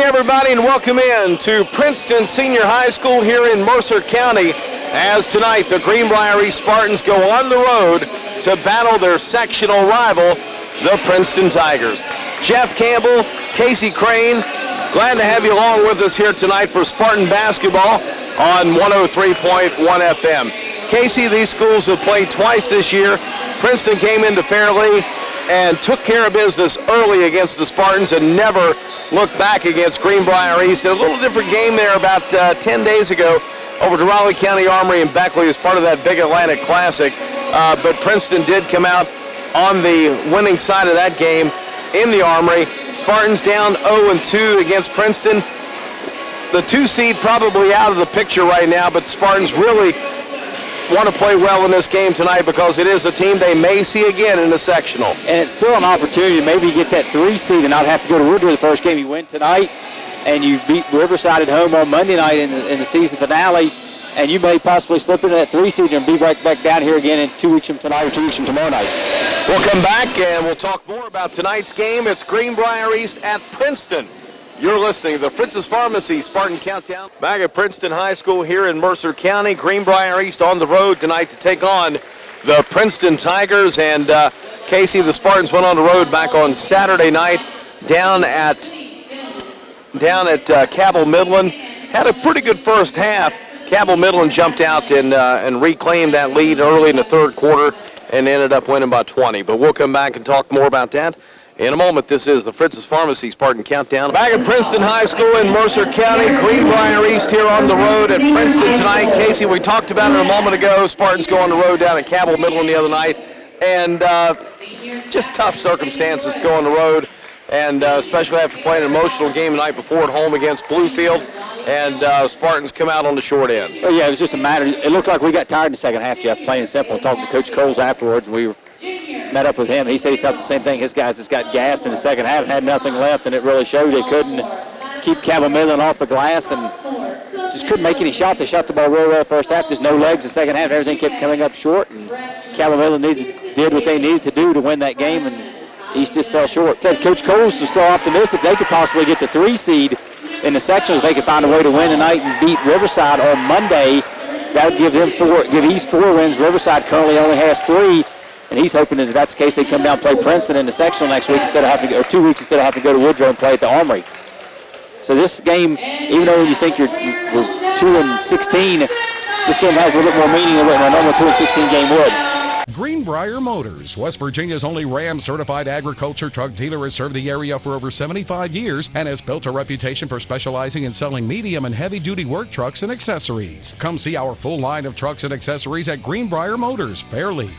everybody, and welcome in to Princeton Senior High School here in Mercer County, as tonight the Greenbrier Spartans go on the road to battle their sectional rival, the Princeton Tigers. Jeff Campbell, Casey Crane, glad to have you along with us here tonight for Spartan basketball on 103.1 FM. Casey, these schools have played twice this year. Princeton came into Fairleigh and took care of business early against the Spartans and never looked back against Greenbrier East. A little different game there about 10 days ago over to Raleigh County Armory in Beckley as part of that Big Atlantic Classic. But Princeton did come out on the winning side of that game in the Armory. Spartans down 0-2 against Princeton. The 2 seed probably out of the picture right now, but Spartans really want to play well in this game tonight because it is a team they may see again in the sectional. And it's still an opportunity to maybe get that 3 seed and not have to go to Woodrow the first game. You win tonight, and you beat Riverside at home on Monday night in the season finale, and you may possibly slip into that 3 seed and be right back down here again in 2 weeks from tonight or 2 weeks from tomorrow night. We'll come back and we'll talk more about tonight's game. It's Greenbrier East at Princeton. You're listening to the Fritz's Pharmacy Spartan Countdown. Back at Princeton High School here in Mercer County. Greenbrier East on the road tonight to take on the Princeton Tigers. And Casey, the Spartans went on the road back on Saturday night down at Cabell Midland. Had a pretty good first half. Cabell Midland jumped out and reclaimed that lead early in the third quarter and ended up winning by 20. But we'll come back and talk more about that in a moment. This is the Fritz's Pharmacy Spartan Countdown. Back at Princeton High School in Mercer County. Greenbrier East here on the road at Princeton tonight. Casey, we talked about it a moment ago. Spartans go on the road down at Cabell Midland the other night. And just tough circumstances to go on the road. And especially after playing an emotional game the night before at home against Bluefield. And Spartans come out on the short end. Well, yeah, it was just a matter. It looked like we got tired in the second half, Jeff, plain and simple. Talking to Coach Coles afterwards, we met up with him. He said he felt the same thing. His guys just got gassed in the second half and had nothing left, and it really showed. They couldn't keep Cabell Midland off the glass and just couldn't make any shots. They shot the ball really well the first half, just no legs the second half. Everything kept coming up short, and Cabell Midland did what they needed to do to win that game, and East just fell short. Said Coach Coles was still optimistic they could possibly get the 3 seed in the sectionals. They could find a way to win tonight and beat Riverside on Monday. That would give East 4 wins. Riverside currently only has 3. And he's hoping that if that's the case, they come down and play Princeton in the sectional next week instead of having to go, or 2 weeks instead of having to go to Woodrow and play at the Armory. So this game, even though you think we're 2-16, this game has a little bit more meaning than what a normal 2-16 game would. Greenbrier Motors, West Virginia's only Ram-certified agriculture truck dealer, has served the area for over 75 years and has built a reputation for specializing in selling medium and heavy-duty work trucks and accessories. Come see our full line of trucks and accessories at Greenbrier Motors, Fairleigh.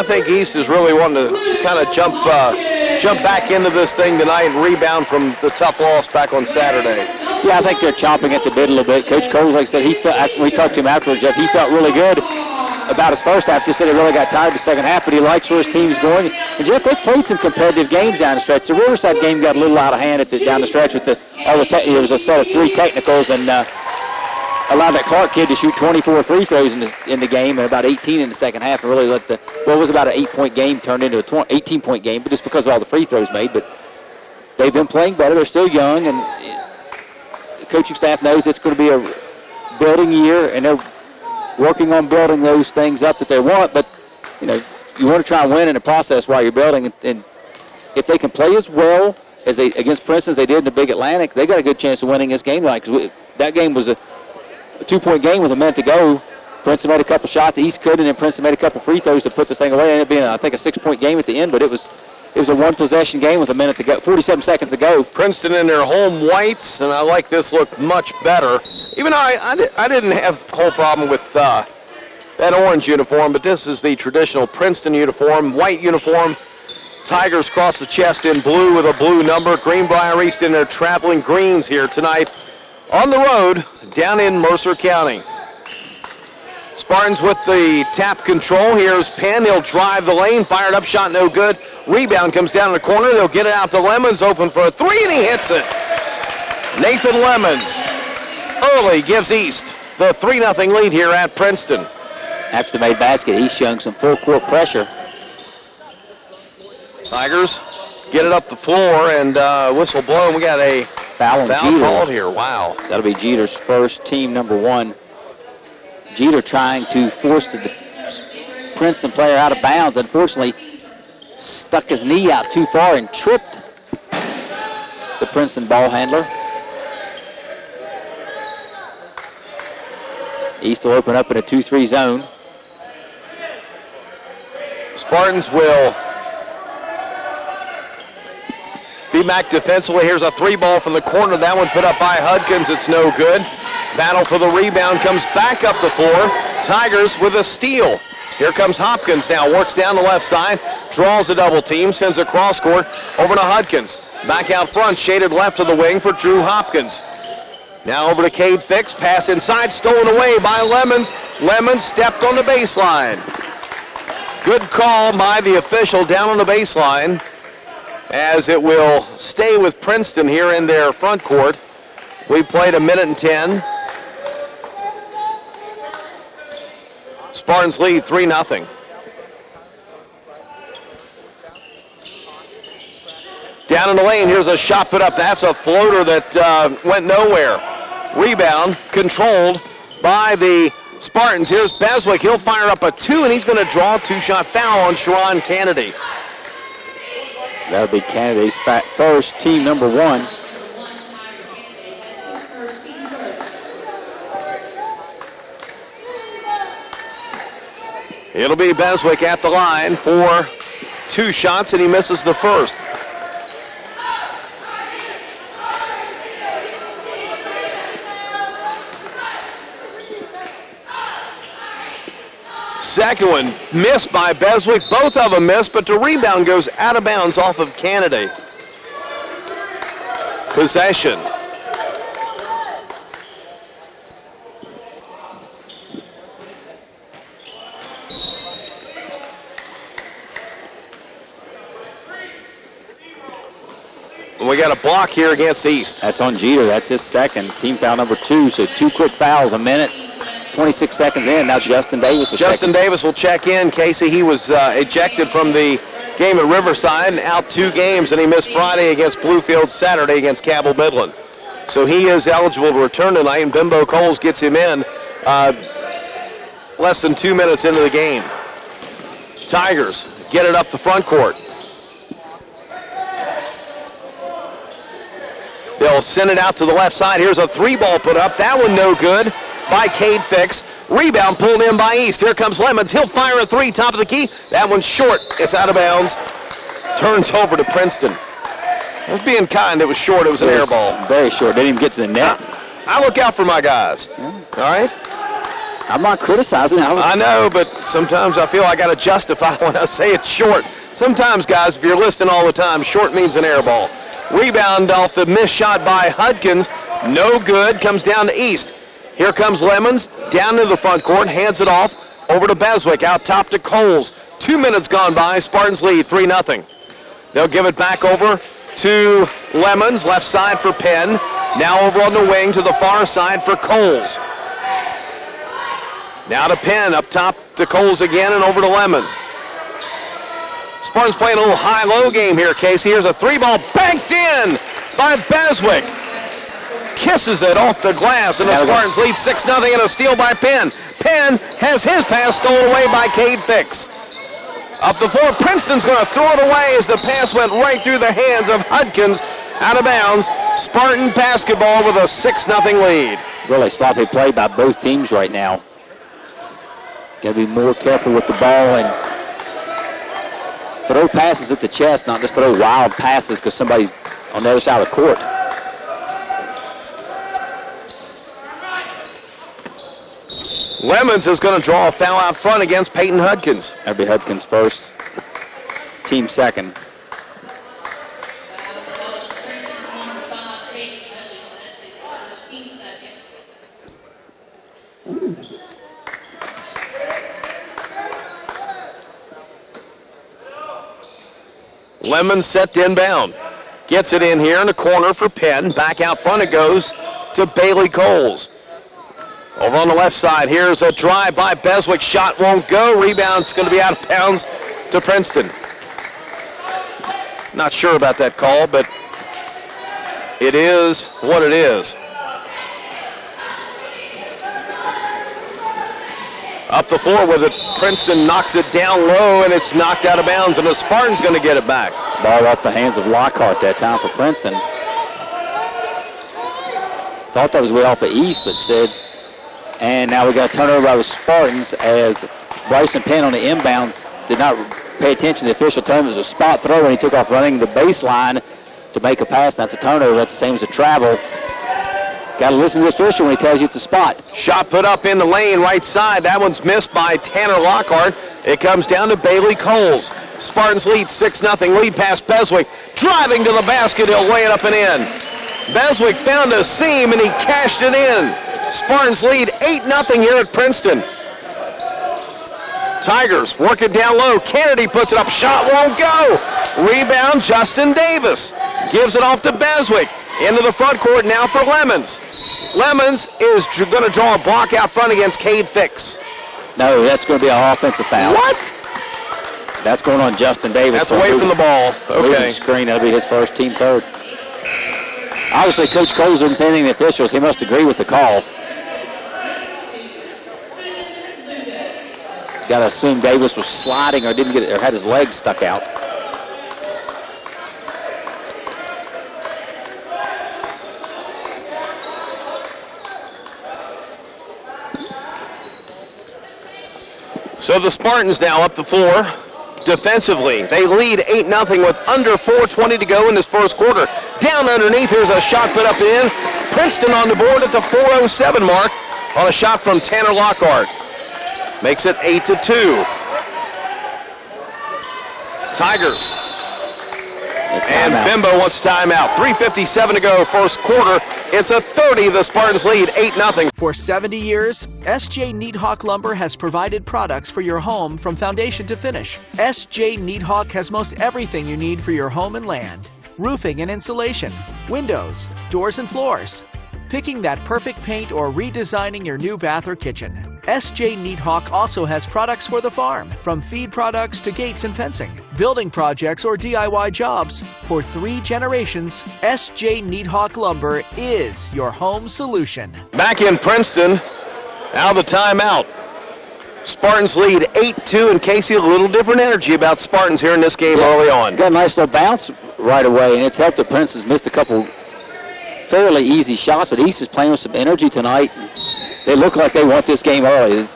think East is really wanting to kind of jump back into this thing tonight and rebound from the tough loss back on Saturday. Yeah, I think they're chomping at the bit a little bit. Coach Coles, like I said, we talked to him afterwards, Jeff, he felt really good about his first half. Just said he really got tired the second half, but he likes where his team's going. And Jeff, they've played some competitive games down the stretch. The Riverside game got a little out of hand down the stretch with there was a set of 3 technicals, and allowed that Clark kid to shoot 24 free throws in the game and about 18 in the second half, and really let it was about an 8-point game turned into a 18-point game, but just because of all the free throws made. But they've been playing better. They're still young, and the coaching staff knows it's going to be a building year, and they're working on building those things up that they want. But you want to try and win in the process while you're building, and if they can play as well as they against Princeton as they did in the Big Atlantic, they got a good chance of winning this game tonight, because that game was a 2-point game with a minute to go. Princeton made a couple shots, East couldn't, and then Princeton made a couple free throws to put the thing away. It ended up being, I think, a 6-point game at the end, but it was a 1-possession game with a minute to go, 47 seconds to go. Princeton in their home whites, and I like this look much better. Even though I didn't have a whole problem with that orange uniform, but this is the traditional Princeton uniform, white uniform. Tigers cross the chest in blue with a blue number. Greenbrier East in their traveling greens here tonight on the road down in Mercer County. Spartans with the tap control. Here's Penn. He'll drive the lane. Fired up shot, no good. Rebound comes down in the corner. They'll get it out to Lemons. Open for a 3, and he hits it. Nathan Lemons early gives East the 3-0 lead here at Princeton. After the made basket, East showing some full court pressure. Tigers get it up the floor, and whistle blown. We got a foul called here. Wow. That'll be Jeter's first, team number 1. Jeter trying to force the Princeton player out of bounds. Unfortunately, stuck his knee out too far and tripped the Princeton ball handler. East will open up in a 2-3 zone. Spartans will be back defensively. Here's a 3-ball from the corner. That one put up by Hudkins. It's no good. Battle for the rebound comes back up the floor. Tigers with a steal. Here comes Hopkins now. Works down the left side. Draws a double team. Sends a cross court over to Hudkins. Back out front. Shaded left of the wing for Drew Hopkins. Now over to Cade Fix. Pass inside. Stolen away by Lemons. Lemons stepped on the baseline. Good call by the official down on the baseline, as it will stay with Princeton here in their front court. We played 1:10. Spartans lead 3-0. Down in the lane, here's a shot put up. That's a floater that went nowhere. Rebound controlled by the Spartans. Here's Beswick. He'll fire up a 2, and he's going to draw a 2-shot foul on Sharon Kennedy. That'll be Kennedy's first, team number 1. It'll be Beswick at the line for 2 shots, and he misses the first. Second one missed by Beswick. Both of them missed, but the rebound goes out of bounds off of Kennedy. Possession. We got a block here against East. That's on Jeter. That's his second. Team foul number 2. So 2 quick fouls, a minute, 26 seconds in. Now Justin Davis will check in. Casey, he was ejected from the game at Riverside, out 2 games, and he missed Friday against Bluefield, Saturday against Cabell Midland. So he is eligible to return tonight, and Bimbo Coles gets him in less than 2 minutes into the game. Tigers get it up the front court. They'll send it out to the left side. Here's a 3-ball put up. That one no good by Cade Fix. Rebound pulled in by East. Here comes Lemons. He'll fire a 3, top of the key. That one's short. It's out of bounds. Turns over to Princeton. I was being kind. It was short. It was an air ball. Very short. Didn't even get to the net. I look out for my guys. Yeah. All right? I'm not criticizing. I know, but sometimes I feel I got to justify when I say it's short. Sometimes, guys, if you're listening all the time, short means an air ball. Rebound off the missed shot by Hudkins. No good. Comes down to East. Here comes Lemons. Down to the front court. Hands it off. Over to Beswick. Out top to Coles. 2 minutes gone by. Spartans lead 3-0. They'll give it back over to Lemons. Left side for Penn. Now over on the wing to the far side for Coles. Now to Penn. Up top to Coles again and over to Lemons. Spartans playing a little high-low game here, Casey. Here's a three-ball banked in by Beswick. Kisses it off the glass, and the Spartans lead 6-0 and a steal by Penn. Penn has his pass stolen away by Cade Fix. Up the floor, Princeton's going to throw it away as the pass went right through the hands of Hudkins, out of bounds. Spartan basketball with a 6-0 lead. Really sloppy play by both teams right now. Got to be more careful with the ball and throw passes at the chest, not just throw wild passes because somebody's on the other side of the court. Lemons is going to draw a foul out front against Peyton Hudkins. That'll be Hudkins first, team second. Lemons set to inbound. Gets it in here in the corner for Penn. Back out front it goes to Bailey Coles. Over on the left side, here's a drive by Beswick. Shot won't go. Rebound's going to be out of bounds to Princeton. Not sure about that call, but it is what it is. Up the floor with it, Princeton knocks it down low, and it's knocked out of bounds, and the Spartans going to get it back. Ball off the hands of Lockhart that time for Princeton. Thought that was way off the East, but said, and now we got a turnover by the Spartans as Bryson Penn on the inbounds did not pay attention to the official term. It was a spot throw, and he took off running the baseline to make a pass. That's a turnover. That's the same as a travel. Got to listen to the official when he tells you it's a spot. Shot put up in the lane, right side. That one's missed by Tanner Lockhart. It comes down to Bailey Coles. Spartans lead 6-0. Lead pass Beswick. Driving to the basket. He'll lay it up and in. Beswick found a seam, and he cashed it in. Spartans lead 8-0 here at Princeton. Tigers work it down low. Kennedy puts it up. Shot won't go. Rebound, Justin Davis. Gives it off to Beswick. Into the front court now for Lemons. Lemons is going to draw a block out front against Cade Fix. No, that's going to be an offensive foul. What? That's going on Justin Davis. That's away from the ball. Okay. Screen, that'll be his first, team third. Obviously, Coach Coles didn't say anything to the officials. He must agree with the call. Got to assume Davis was sliding or didn't get it, or had his legs stuck out. So the Spartans now up the floor defensively. They lead 8-0 with under 4:20 to go in this first quarter. Down underneath, here's a shot put up in. Princeton on the board at the 4:07 mark on a shot from Tanner Lockhart. Makes it 8-2. Tigers. And Bimbo wants timeout. 3:57 to go, first quarter. It's a 30. The Spartans lead 8-0. For 70 years, S.J. Needhawk Lumber has provided products for your home from foundation to finish. S.J. Needhawk has most everything you need for your home and land. Roofing and insulation, windows, doors and floors. Picking that perfect paint or redesigning your new bath or kitchen. S.J. Needhawk also has products for the farm, from feed products to gates and fencing. Building projects or DIY jobs. For 3 generations, S.J. Needhawk Lumber is your home solution. Back in Princeton, now the timeout. Spartans lead 8-2, and Casey, a little different energy about Spartans here in this game early on. Got a nice little bounce right away, and it's helped the Princeton's missed a couple fairly easy shots, but East is playing with some energy tonight. They look like they want this game early.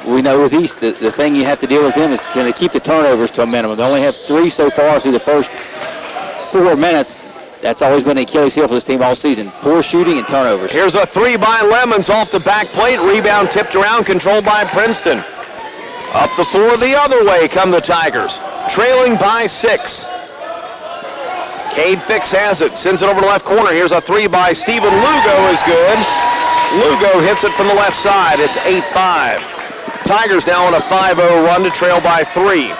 We know with East, the thing you have to deal with them is can they keep the turnovers to a minimum. They only have 3 so far through the first 4 minutes. That's always been the Achilles heel for this team all season. Poor shooting and turnovers. Here's a three by Lemons off the back plate. Rebound tipped around, controlled by Princeton. Up the floor the other way come the Tigers, trailing by 6. Cade Fix has it, sends it over to the left corner. Here's a three by Steven Lugo is good. Lugo hits it from the left side. It's 8-5. Tigers now on a 5-0 run to trail by 3.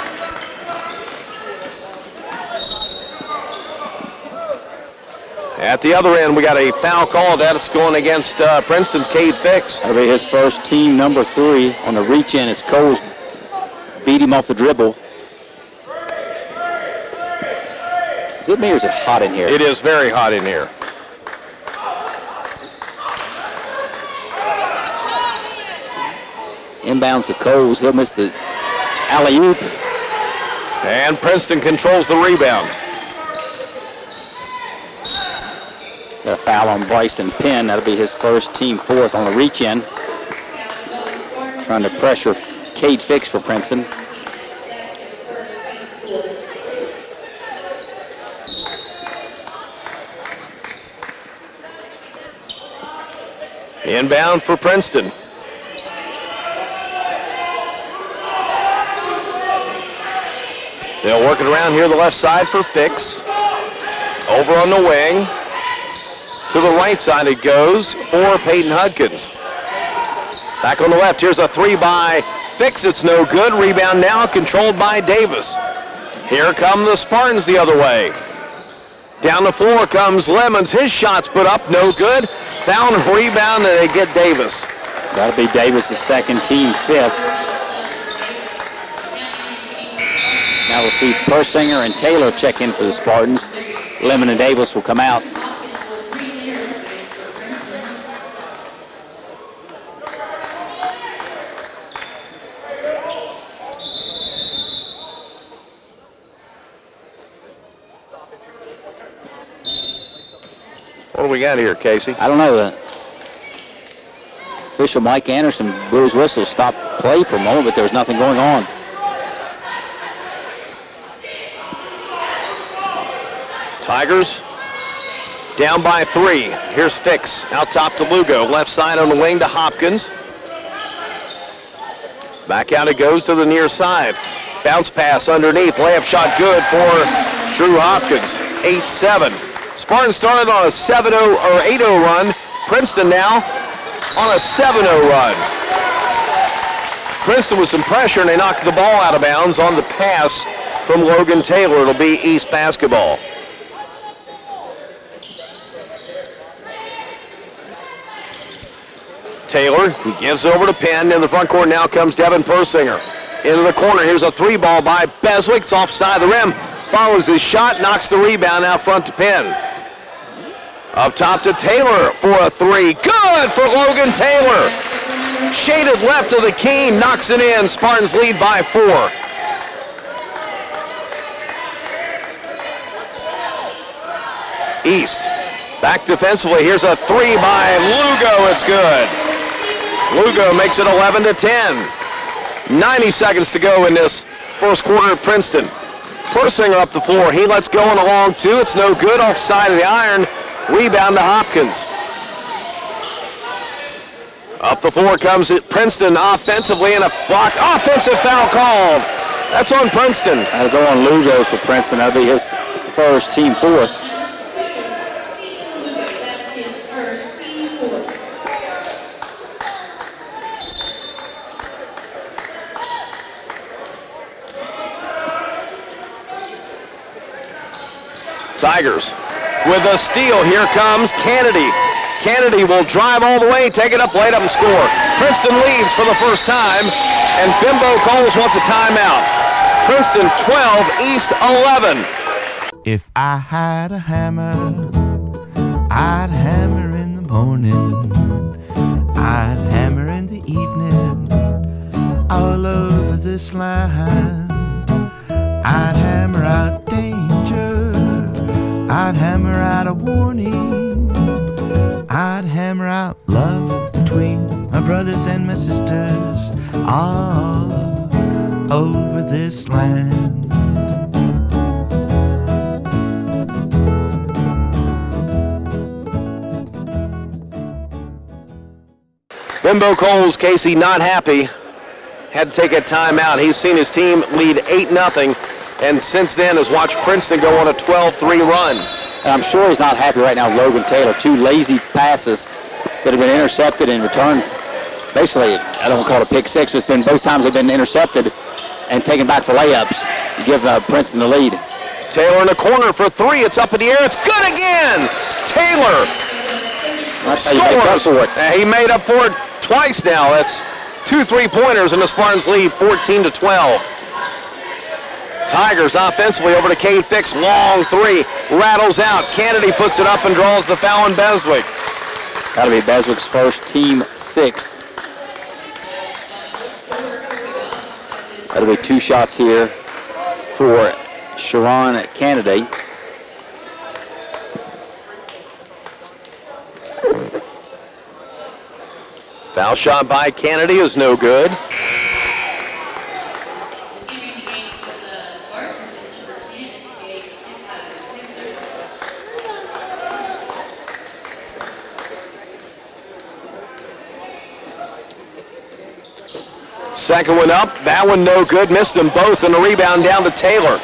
At the other end, we got a foul call. That's going against Princeton's Cade Fix. That'll be his first, team number 3 on the reach-in as Coles beat him off the dribble. Is it me or is it hot in here? It is very hot in here. Inbounds to Coles. He'll miss the alley-oop. And Princeton controls the rebound. Got a foul on Bryson Penn. That'll be his first, team 4th on the reach-in. Trying to pressure Cade Fix for Princeton. Inbound for Princeton. They'll work it around here the left side for Fix. Over on the wing. To the right side it goes for Peyton Hudkins. Back on the left, here's a three by Fix. It's no good. Rebound now controlled by Davis. Here come the Spartans the other way. Down the floor comes Lemons. His shot's put up, no good. Foul and rebound, and they get Davis. That'll be Davis' second, team 5th. Now we'll see Persinger and Taylor check in for the Spartans. Lemon and Davis will come out. What do we got here, Casey? I don't know. Official Mike Anderson blew his whistle, stopped play for a moment, but there was nothing going on. Tigers down by 3. Here's Fix out top to Lugo. Left side on the wing to Hopkins. Back out it goes to the near side. Bounce pass underneath. Layup shot good for Drew Hopkins. 8-7. Spartans started on a 7-0 or 8-0 run. Princeton now on a 7-0 run. Princeton with some pressure and they knocked the ball out of bounds on the pass from Logan Taylor. It'll be East basketball. Taylor gives over to Penn. In the front court now comes Devin Persinger. Into the corner, here's a three ball by Beswick. It's offside the rim. Follows his shot, knocks the rebound out front to Penn. Up top to Taylor for a three. Good for Logan Taylor. Shaded left of the key, knocks it in. Spartans lead by 4. East, back defensively. Here's a three by Lugo. It's good. Lugo makes it 11-10. 90 seconds to go in this first quarter at Princeton. Persinger up the floor. He lets go on a long two. It's no good. Offside of the iron. Rebound to Hopkins. Up the floor comes Princeton offensively and a block. Offensive foul called. That's on Princeton. That'll go on Lugo for Princeton. That'll be his first, team 4th. Tigers with a steal. Here comes Kennedy. Kennedy will drive all the way, take it up, lay it up and score. Princeton leads for the first time, and Bimbo Coles wants a timeout. Princeton 12, East 11. If I had a hammer, I'd hammer in the morning. I'd hammer in the evening, all over this land. I'd hammer out danger, I'd hammer out a warning. I'd hammer out love between my brothers and my sisters all over this land. Bimbo Coles, Casey, not happy. Had to take a timeout. He's seen his team lead 8-0, and since then has watched Princeton go on a 12-3 run. And I'm sure he's not happy right now with Logan Taylor. 2 lazy passes that have been intercepted and returned. Basically, I don't want to call it a pick six, but it's been both times they've been intercepted and taken back for layups to give Princeton the lead. Taylor in the corner for 3. It's up in the air. It's good again. Taylor scores. He made up for it twice now. That's 2 3-pointers, and the Spartans lead 14-12. Tigers offensively over to Cade Fix. Long 3. Rattles out. Kennedy puts it up and draws the foul on Beswick. That'll be Beswick's first, team 6th. That'll be 2 shots here for Sharon Kennedy. Foul shot by Kennedy is no good. Second one up, that one no good. Missed them both, and the rebound down to Taylor.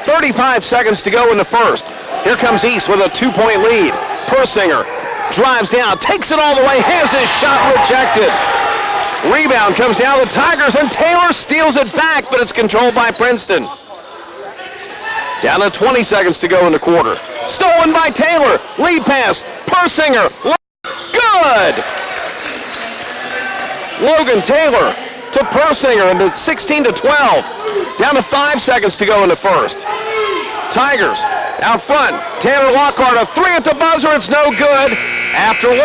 35 seconds to go in the first. Here comes East with a 2-point lead. Persinger drives down, takes it all the way, has his shot rejected. Rebound comes down to the Tigers, and Taylor steals it back, but it's controlled by Princeton. Down to 20 seconds to go in the quarter. Stolen by Taylor. Lead pass. Persinger. Good! Logan Taylor to Persinger, and it's 16-12. Down to 5 seconds to go in the first. Tigers out front. Tanner Lockhart, a 3 at the buzzer. It's no good. After 1.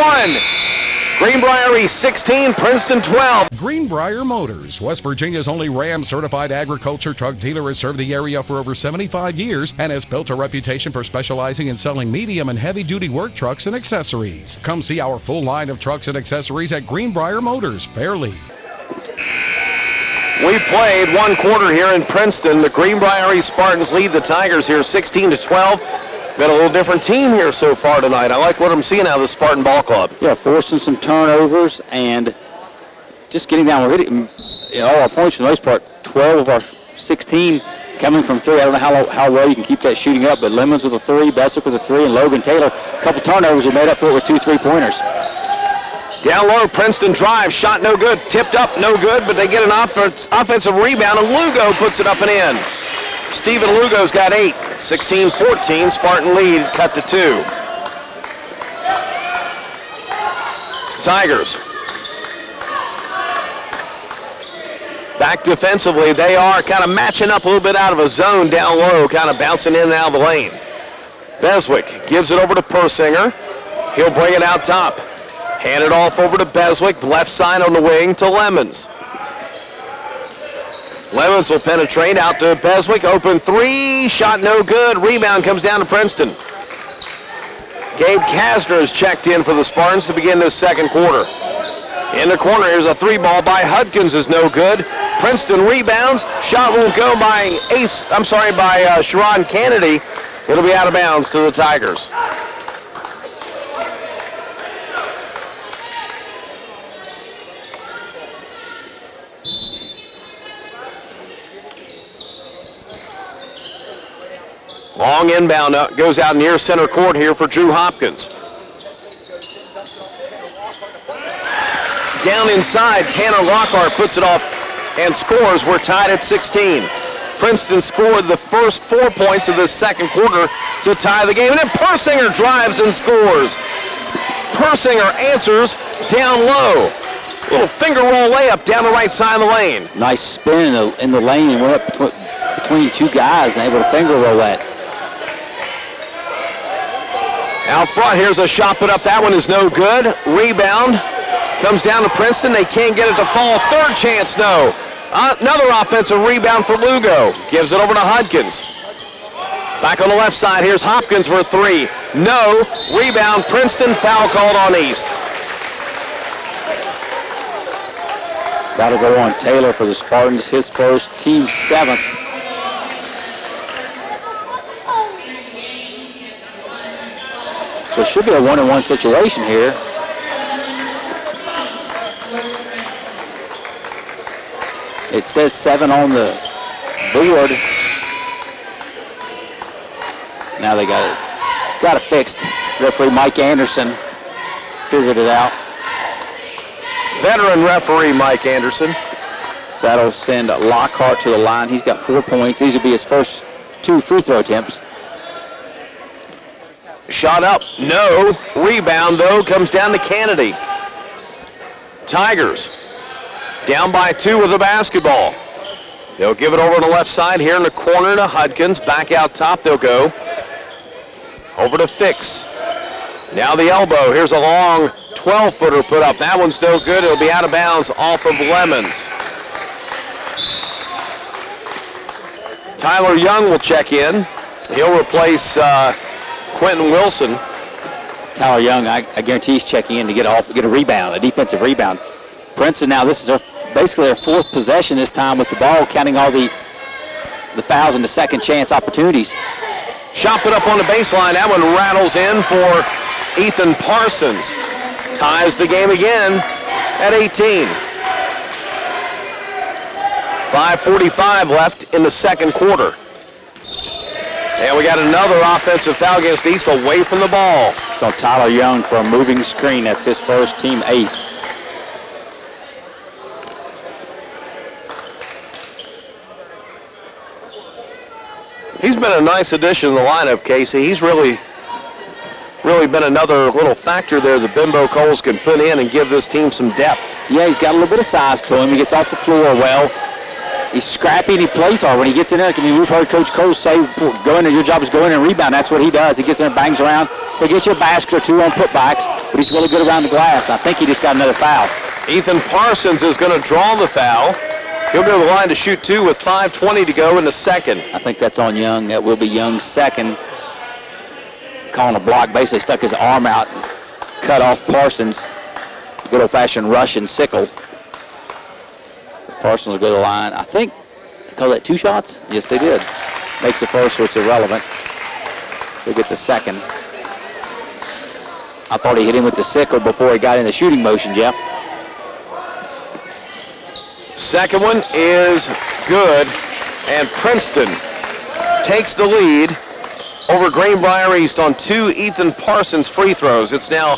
Greenbrier 16, Princeton 12. Greenbrier Motors, West Virginia's only Ram certified agriculture truck dealer, has served the area for over 75 years and has built a reputation for specializing in selling medium and heavy duty work trucks and accessories. Come see our full line of trucks and accessories at Greenbrier Motors, Fairleigh. We played 1 quarter here in Princeton. The Greenbrier Spartans lead the Tigers here 16-12. Been a little different team here so far tonight. I like what I'm seeing out of the Spartan Ball Club. Yeah, forcing some turnovers and just getting down. We're hitting all our points for the most part. 12 of our 16 coming from 3. I don't know how well you can keep that shooting up, but Lemons with a 3, Beswick with a 3, and Logan Taylor. A couple turnovers are made up for it with 2 3-pointers. Down low, Princeton drives, shot no good, tipped up, no good, but they get an offensive rebound, and Lugo puts it up and in. Stephen Lugo's got 8, 16-14, Spartan lead, cut to 2. Tigers. Back defensively, they are kind of matching up a little bit out of a zone down low, kind of bouncing in and out of the lane. Beswick gives it over to Persinger. He'll bring it out top. Hand it off over to Beswick, left side on the wing to Lemons. Lemons will penetrate out to Beswick, open 3, shot no good, rebound comes down to Princeton. Gabe Kasner is checked in for the Spartans to begin this second quarter. In the corner, here's a 3-ball by Hudkins, is no good. Princeton rebounds, shot won't go by Sharon Kennedy. It'll be out of bounds to the Tigers. Long inbound goes out near center court here for Drew Hopkins. Down inside, Tanner Lockhart puts it off and scores. We're tied at 16. Princeton scored the first 4 points of the second quarter to tie the game. And then Persinger drives and scores. Persinger answers down low. Little finger roll layup down the right side of the lane. Nice spin in the lane and went up between 2 guys and able to finger roll that. Out front, here's a shot put up. That one is no good. Rebound comes down to Princeton. They can't get it to fall. Third chance, no. Another offensive rebound for Lugo. Gives it over to Hudkins. Back on the left side, here's Hopkins for a 3. No. Rebound, Princeton. Foul called on East. That'll go on Taylor for the Spartans, his first, team 7th. So it should be a 1-on-1 situation here. It says 7 on the board. Now they got it fixed. Referee Mike Anderson figured it out. Veteran referee Mike Anderson. So that'll send Lockhart to the line. He's got 4 points. These will be his first 2 free throw attempts. Shot up, no. Rebound, though, comes down to Kennedy. Tigers down by 2 with the basketball. They'll give it over to the left side here in the corner to Hudkins. Back out top they'll go. Over to Fix. Now the elbow. Here's a long 12-footer put up. That one's no good. It'll be out of bounds off of Lemons. Tyler Young will check in. He'll replace Quentin Wilson. Tyler Young, I guarantee he's checking in to get a rebound, a defensive rebound. Princeton now, this is basically their 4th possession this time with the ball, counting all the fouls and the second chance opportunities. Shot put up on the baseline. That one rattles in for Ethan Parsons. Ties the game again at 18. 5:45 left in the second quarter. And we got another offensive foul against East away from the ball. So Tyler Young for a moving screen. That's his first, team 8th. He's been a nice addition to the lineup, Casey. He's really been another little factor there that Bimbo Coles can put in and give this team some depth. Yeah, he's got a little bit of size to him. He gets off the floor well. He's scrappy and he plays hard. When he gets in there, we've heard Coach Coles say, go in there, your job is go in and rebound. That's what he does. He gets in and bangs around. He'll get you a basket or 2 on putbacks, but he's really good around the glass. I think he just got another foul. Ethan Parsons is going to draw the foul. He'll go to the line to shoot 2 with 5:20 to go in the second. I think that's on Young. That will be Young's second. Calling a block, basically stuck his arm out and cut off Parsons. Good old-fashioned Russian sickle. Parsons will go to the line. I think they call that 2 shots? Yes, they did. Makes the first, so it's irrelevant. They get the second. I thought he hit him with the sickle before he got in the shooting motion, Jeff. Second one is good, and Princeton takes the lead over Greenbrier East on 2 Ethan Parsons free throws. It's now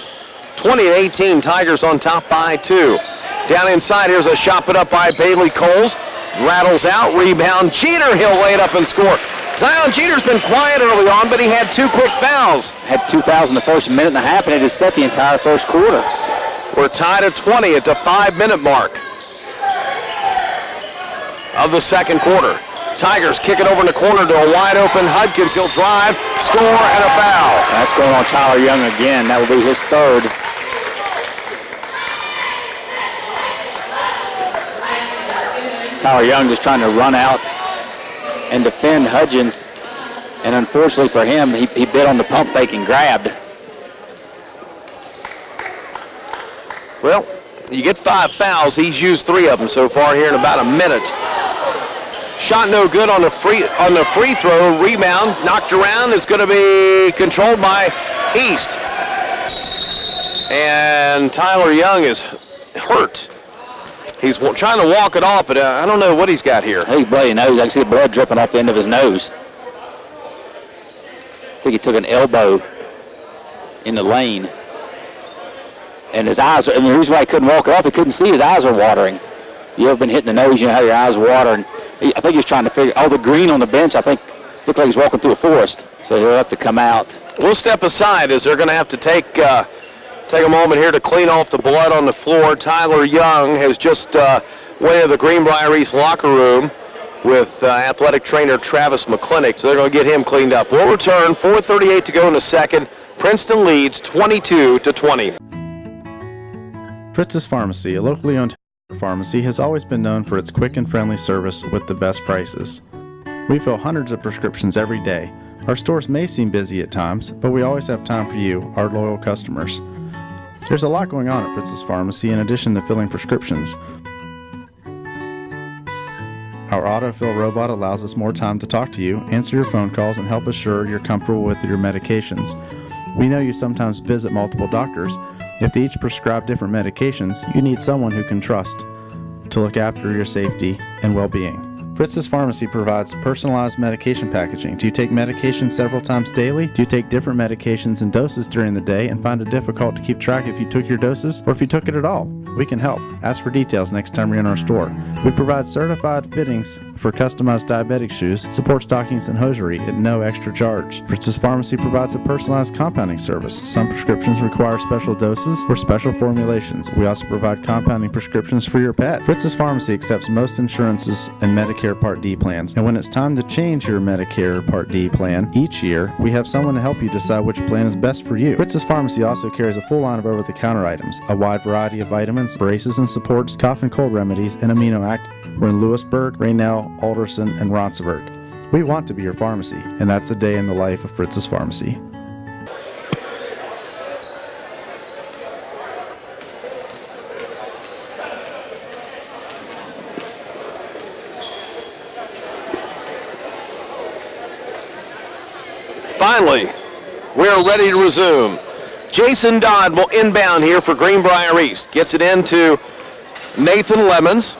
20-18, Tigers on top by 2. Down inside, here's a shot put up by Bailey Coles. Rattles out, rebound. Jeter, he'll lay it up and score. Zion Jeter's been quiet early on, but he had 2 quick fouls. Had 2 fouls in the first minute and a half, and it has set the entire first quarter. We're tied at 20 at the 5-minute mark of the second quarter. Tigers kick it over in the corner to a wide open Hudkins. He'll drive, score, and a foul. That's going on Tyler Young again. That will be his 3rd. Tyler Young just trying to run out and defend Hudgens. And unfortunately for him, he bit on the pump fake and grabbed. Well, you get 5 fouls. He's used 3 of them so far here in about a minute. Shot no good on the free throw. Rebound knocked around. It's going to be controlled by East. And Tyler Young is hurt. He's trying to walk it off, but I don't know what he's got here. I think he bloody nose. I can see the blood dripping off the end of his nose. I think he took an elbow in the lane. And his eyes, and the reason why he couldn't walk it off, he couldn't see, his eyes are watering. You ever been hit in the nose, you know how your eyes water. And I think he was trying to figure, the green on the bench, I think, looked like he's walking through a forest. So he'll have to come out. We'll step aside as they're going to have to take a moment here to clean off the blood on the floor. Tyler Young has just went to the Greenbrier East locker room with athletic trainer Travis McClintock. So they're going to get him cleaned up. We'll return, 4:38 to go in the second. Princeton leads 22-20. Fritz's Pharmacy, a locally owned pharmacy, has always been known for its quick and friendly service with the best prices. We fill hundreds of prescriptions every day. Our stores may seem busy at times, but we always have time for you, our loyal customers. There's a lot going on at Fritz's Pharmacy in addition to filling prescriptions. Our autofill robot allows us more time to talk to you, answer your phone calls, and help assure you're comfortable with your medications. We know you sometimes visit multiple doctors. If they each prescribe different medications, you need someone who can trust. to look after your safety and well-being. Fritz's Pharmacy provides personalized medication packaging. Do you take medication several times daily? Do you take different medications and doses during the day and find it difficult to keep track if you took your doses or if you took it at all? We can help. Ask for details next time you're in our store. We provide certified fittings for customized diabetic shoes, support stockings and hosiery at no extra charge. Fritz's Pharmacy provides a personalized compounding service. Some prescriptions require special doses or special formulations. We also provide compounding prescriptions for your pet. Fritz's Pharmacy accepts most insurances and Medicare Part D plans. And when it's time to change your Medicare Part D plan each year, we have someone to help you decide which plan is best for you. Fritz's Pharmacy also carries a full line of over-the-counter items, a wide variety of vitamins, braces and supports, cough and cold remedies, and amino actives. We're in Lewisburg, Raynell, Alderson, and Ronsburg. We want to be your pharmacy, and that's a day in the life of Fritz's Pharmacy. Finally, we're ready to resume. Jason Dodd will inbound here for Greenbrier East. Gets it into Nathan Lemons.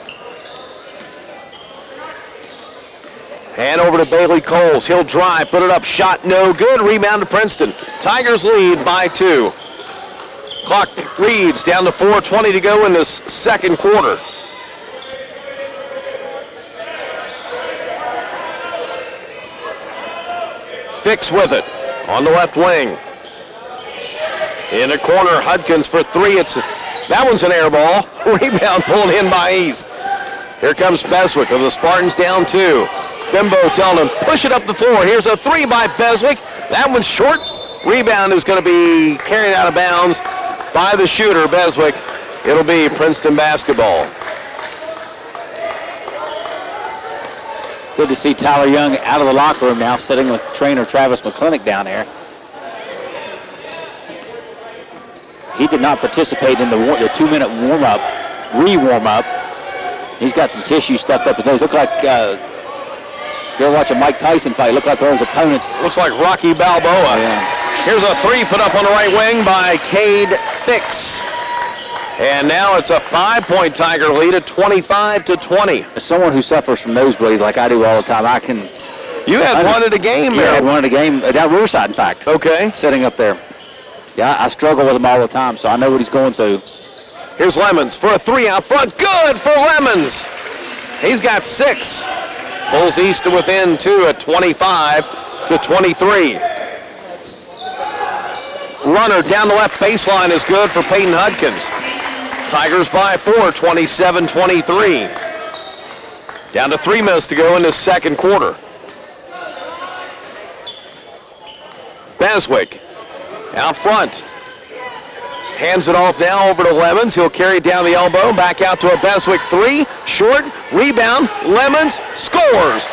And over to Bailey Coles. He'll drive, put it up, shot no good. Rebound to Princeton. Tigers lead by 2. Clock reads down to 4:20 to go in this second quarter. Fix with it on the left wing. In the corner, Hudkins for 3. That one's an air ball. Rebound pulled in by East. Here comes Beswick of the Spartans down 2. Bimbo telling him, push it up the floor. Here's a 3 by Beswick. That one's short. Rebound is going to be carried out of bounds by the shooter, Beswick. It'll be Princeton basketball. Good to see Tyler Young out of the locker room now, sitting with trainer Travis McClintock down there. He did not participate in the 2-minute warm-up, re-warm-up. He's got some tissue stuffed up his nose. Look like, if you're watching Mike Tyson fight, look like one of his opponents. Looks like Rocky Balboa. Yeah. Here's a 3 put up on the right wing by Cade Fix. And now it's a 5-point Tiger lead at 25-20. As someone who suffers from nosebleeds like I do all the time, I can... You had one at a game there. Yeah, I had one at a game, down Riverside, in fact. Okay. Sitting up there. Yeah, I struggle with him all the time, so I know what he's going through. Here's Lemons for a 3 out front. Good for Lemons. He's got 6. Pulls East to within 2 at 25-23. Runner down the left baseline is good for Peyton Hudkins. Tigers by 4, 27-23. Down to 3 minutes to go in this second quarter. Beswick out front. Hands it off now over to Lemons. He'll carry it down the elbow. Back out to a Beswick 3. Short. Rebound. Lemons scores.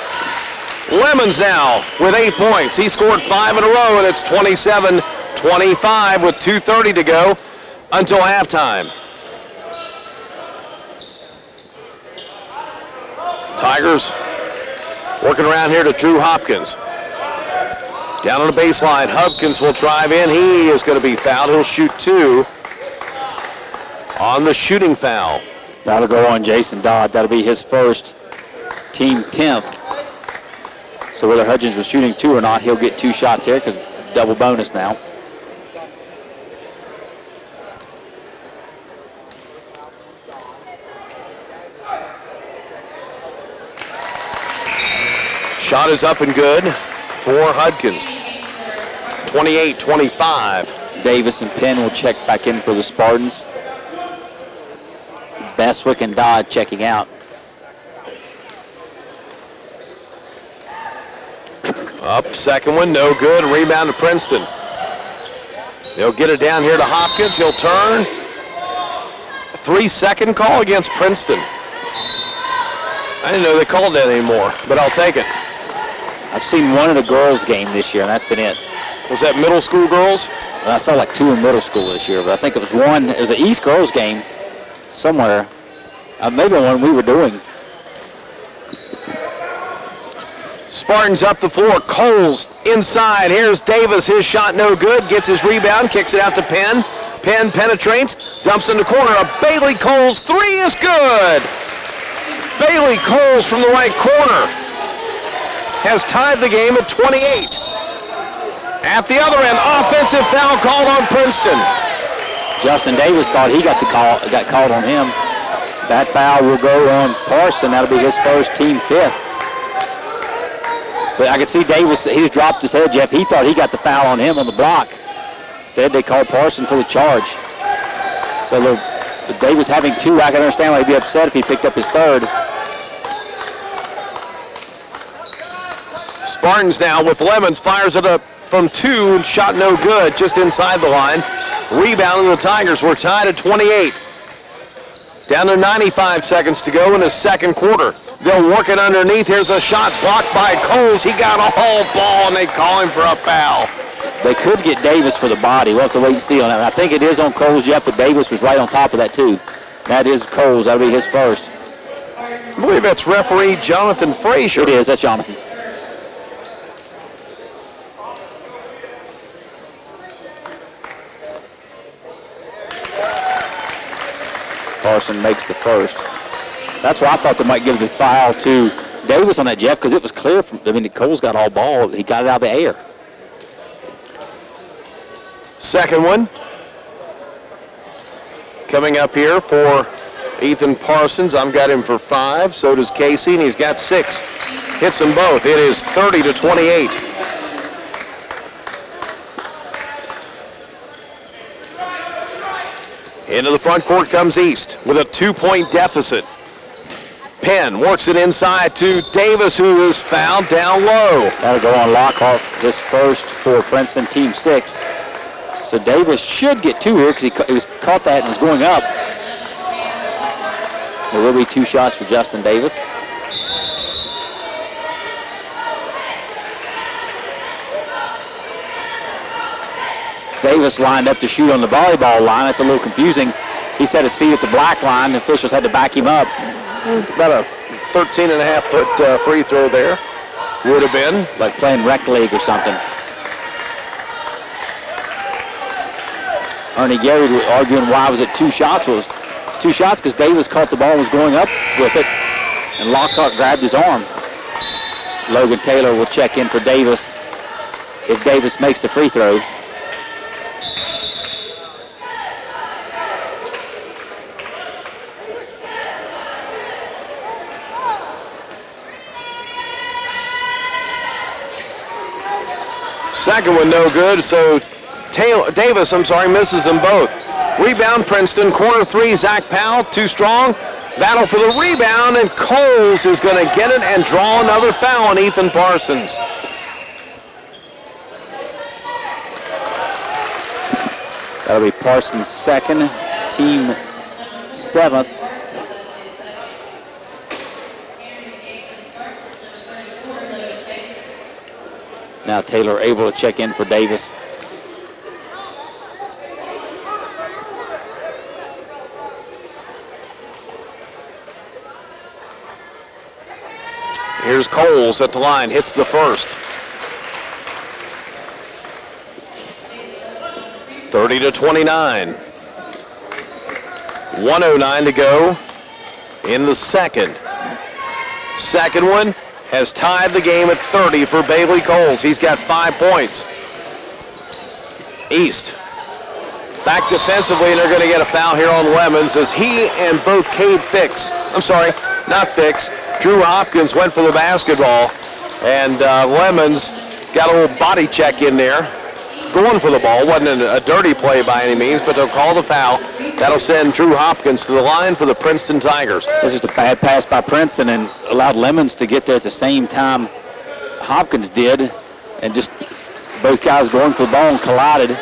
Lemons now with 8 points. He scored 5 in a row, and it's 27-25 with 2:30 to go until halftime. Tigers working around here to Drew Hopkins. Down on the baseline, Hopkins will drive in. He is going to be fouled. He'll shoot 2 on the shooting foul. That'll go on Jason Dodd. That'll be his first, team 10th. So whether Hudgens was shooting 2 or not, he'll get 2 shots here because double bonus now. Shot is up and good for Hudkins. 28-25. Davis and Penn will check back in for the Spartans. Beswick and Dodd checking out. Up, second one, no good. Rebound to Princeton. They'll get it down here to Hopkins. He'll turn. 3-second call against Princeton. I didn't know they called that anymore, but I'll take it. I've seen one in the girls' game this year, and that's been it. Was that middle school girls? Well, I saw like 2 in middle school this year, but I think it was one. It was an East girls' game somewhere. Maybe one we were doing. Spartans up the floor. Coles inside. Here's Davis. His shot no good. Gets his rebound. Kicks it out to Penn. Penn penetrates. Dumps in the corner. A Bailey Coles 3 is good. Bailey Coles from the right corner has tied the game at 28. At the other end, offensive foul called on Princeton. Justin Davis thought he got called on him. That foul will go on Parson. That'll be his first, team 5th. But I could see Davis, he just dropped his head, Jeff. He thought he got the foul on him on the block. Instead, they called Parson for the charge. So with Davis having 2, I can understand why he'd be upset if he picked up his 3rd. Spartans now with Lemons, fires it up from 2, shot no good, just inside the line. Rebounding the Tigers, we're tied at 28. Down to 95 seconds to go in the second quarter. They'll work it underneath. Here's a shot blocked by Coles. He got a whole ball, and they call him for a foul. They could get Davis for the body. We'll have to wait and see on that. I think it is on Coles, Jeff, but Davis was right on top of that, too. That is Coles. That'll be his first. I believe that's referee Jonathan Frazier. It is. That's Jonathan. Parson makes the first. That's why I thought they might give the foul to Davis on that, Jeff, because it was clear from, Coles got all ball. He got it out of the air. Second one. Coming up here for Ethan Parsons. I've got him for 5. So does Casey, and he's got 6. Hits them both. It is 30-28. Into the front court comes East with a 2-point deficit. Penn works it inside to Davis, who is fouled down low. That'll go on Lockhart, his first for Princeton, team 6. So Davis should get 2 here because he was caught that and was going up. There will be 2 shots for Justin Davis. Davis lined up to shoot on the volleyball line. That's a little confusing. He set his feet at the black line. The officials had to back him up. About a 13.5-foot free throw there. Would have been. Like playing rec league or something. Ernie Gary arguing why was it 2 shots. It was 2 shots because Davis caught the ball and was going up with it. And Lockhart grabbed his arm. Logan Taylor will check in for Davis if Davis makes the free throw. Second one no good, so Davis misses them both. Rebound Princeton, corner 3, Zach Powell, too strong. Battle for the rebound, and Coles is going to get it and draw another foul on Ethan Parsons. That'll be Parsons' second, team 7th. Now Taylor able to check in for Davis. Here's Coles at the line, hits the first. 30-29. 1:09 to go in the second. Second one has tied the game at 30 for Bailey Coles. He's got 5 points. East back defensively, and they're going to get a foul here on Lemons as he and both Drew Hopkins went for the basketball, and Lemons got a little body check in there, going for the ball. Wasn't a dirty play by any means, but they'll call the foul. That'll send Drew Hopkins to the line for the Princeton Tigers. This is a bad pass by Princeton and allowed Lemons to get there at the same time Hopkins did, and just both guys going for the ball and collided.